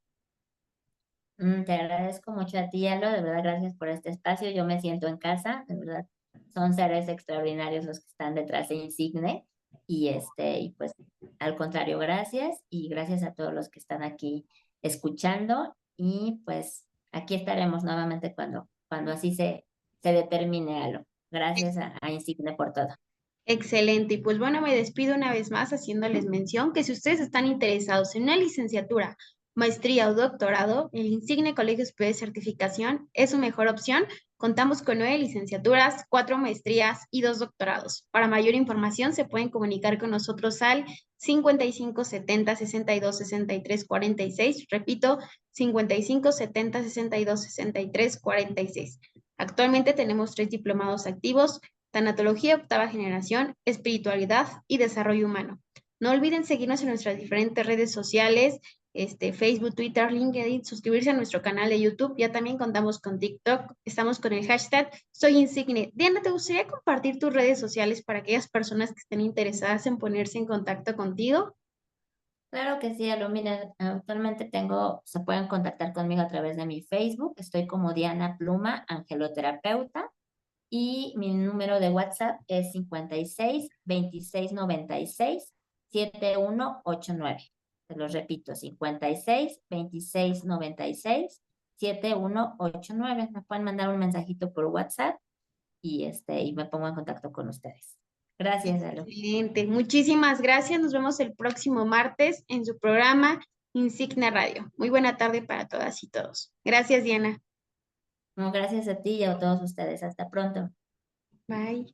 Te agradezco mucho a ti, Alo, de verdad, gracias por este espacio. Yo me siento en casa, de verdad, son seres extraordinarios los que están detrás de Insigne. Y pues, al contrario, gracias y gracias a todos los que están aquí escuchando. Y pues, aquí estaremos nuevamente cuando así se determine algo. Gracias a Insigne por todo. Excelente. Y pues bueno, me despido una vez más haciéndoles mención que si ustedes están interesados en una licenciatura, maestría o doctorado, el Insigne Colegio Superior de Certificación es su mejor opción. Contamos con 9 licenciaturas, 4 maestrías y 2 doctorados. Para mayor información se pueden comunicar con nosotros al 55 70 62 63 46. Repito, 55 70 62 63 46. Actualmente tenemos 3 diplomados activos: tanatología octava generación, espiritualidad y desarrollo humano. No olviden seguirnos en nuestras diferentes redes sociales, Facebook, Twitter, LinkedIn, suscribirse a nuestro canal de YouTube. Ya también contamos con TikTok. Estamos con el hashtag Soy Insigne. Diana, ¿te gustaría compartir tus redes sociales para aquellas personas que estén interesadas en ponerse en contacto contigo? Claro que sí, Alo. Mira, actualmente se pueden contactar conmigo a través de mi Facebook. Estoy como Diana Pluma, angeloterapeuta. Y mi número de WhatsApp es 56 26 96 7189. Te lo repito, 56 26 96 7189. Me pueden mandar un mensajito por WhatsApp y me pongo en contacto con ustedes. Gracias, Alo. Excelente. Muchísimas gracias. Nos vemos el próximo martes en su programa Insignia Radio. Muy buena tarde para todas y todos. Gracias, Diana. No, gracias a ti y a todos ustedes. Hasta pronto. Bye.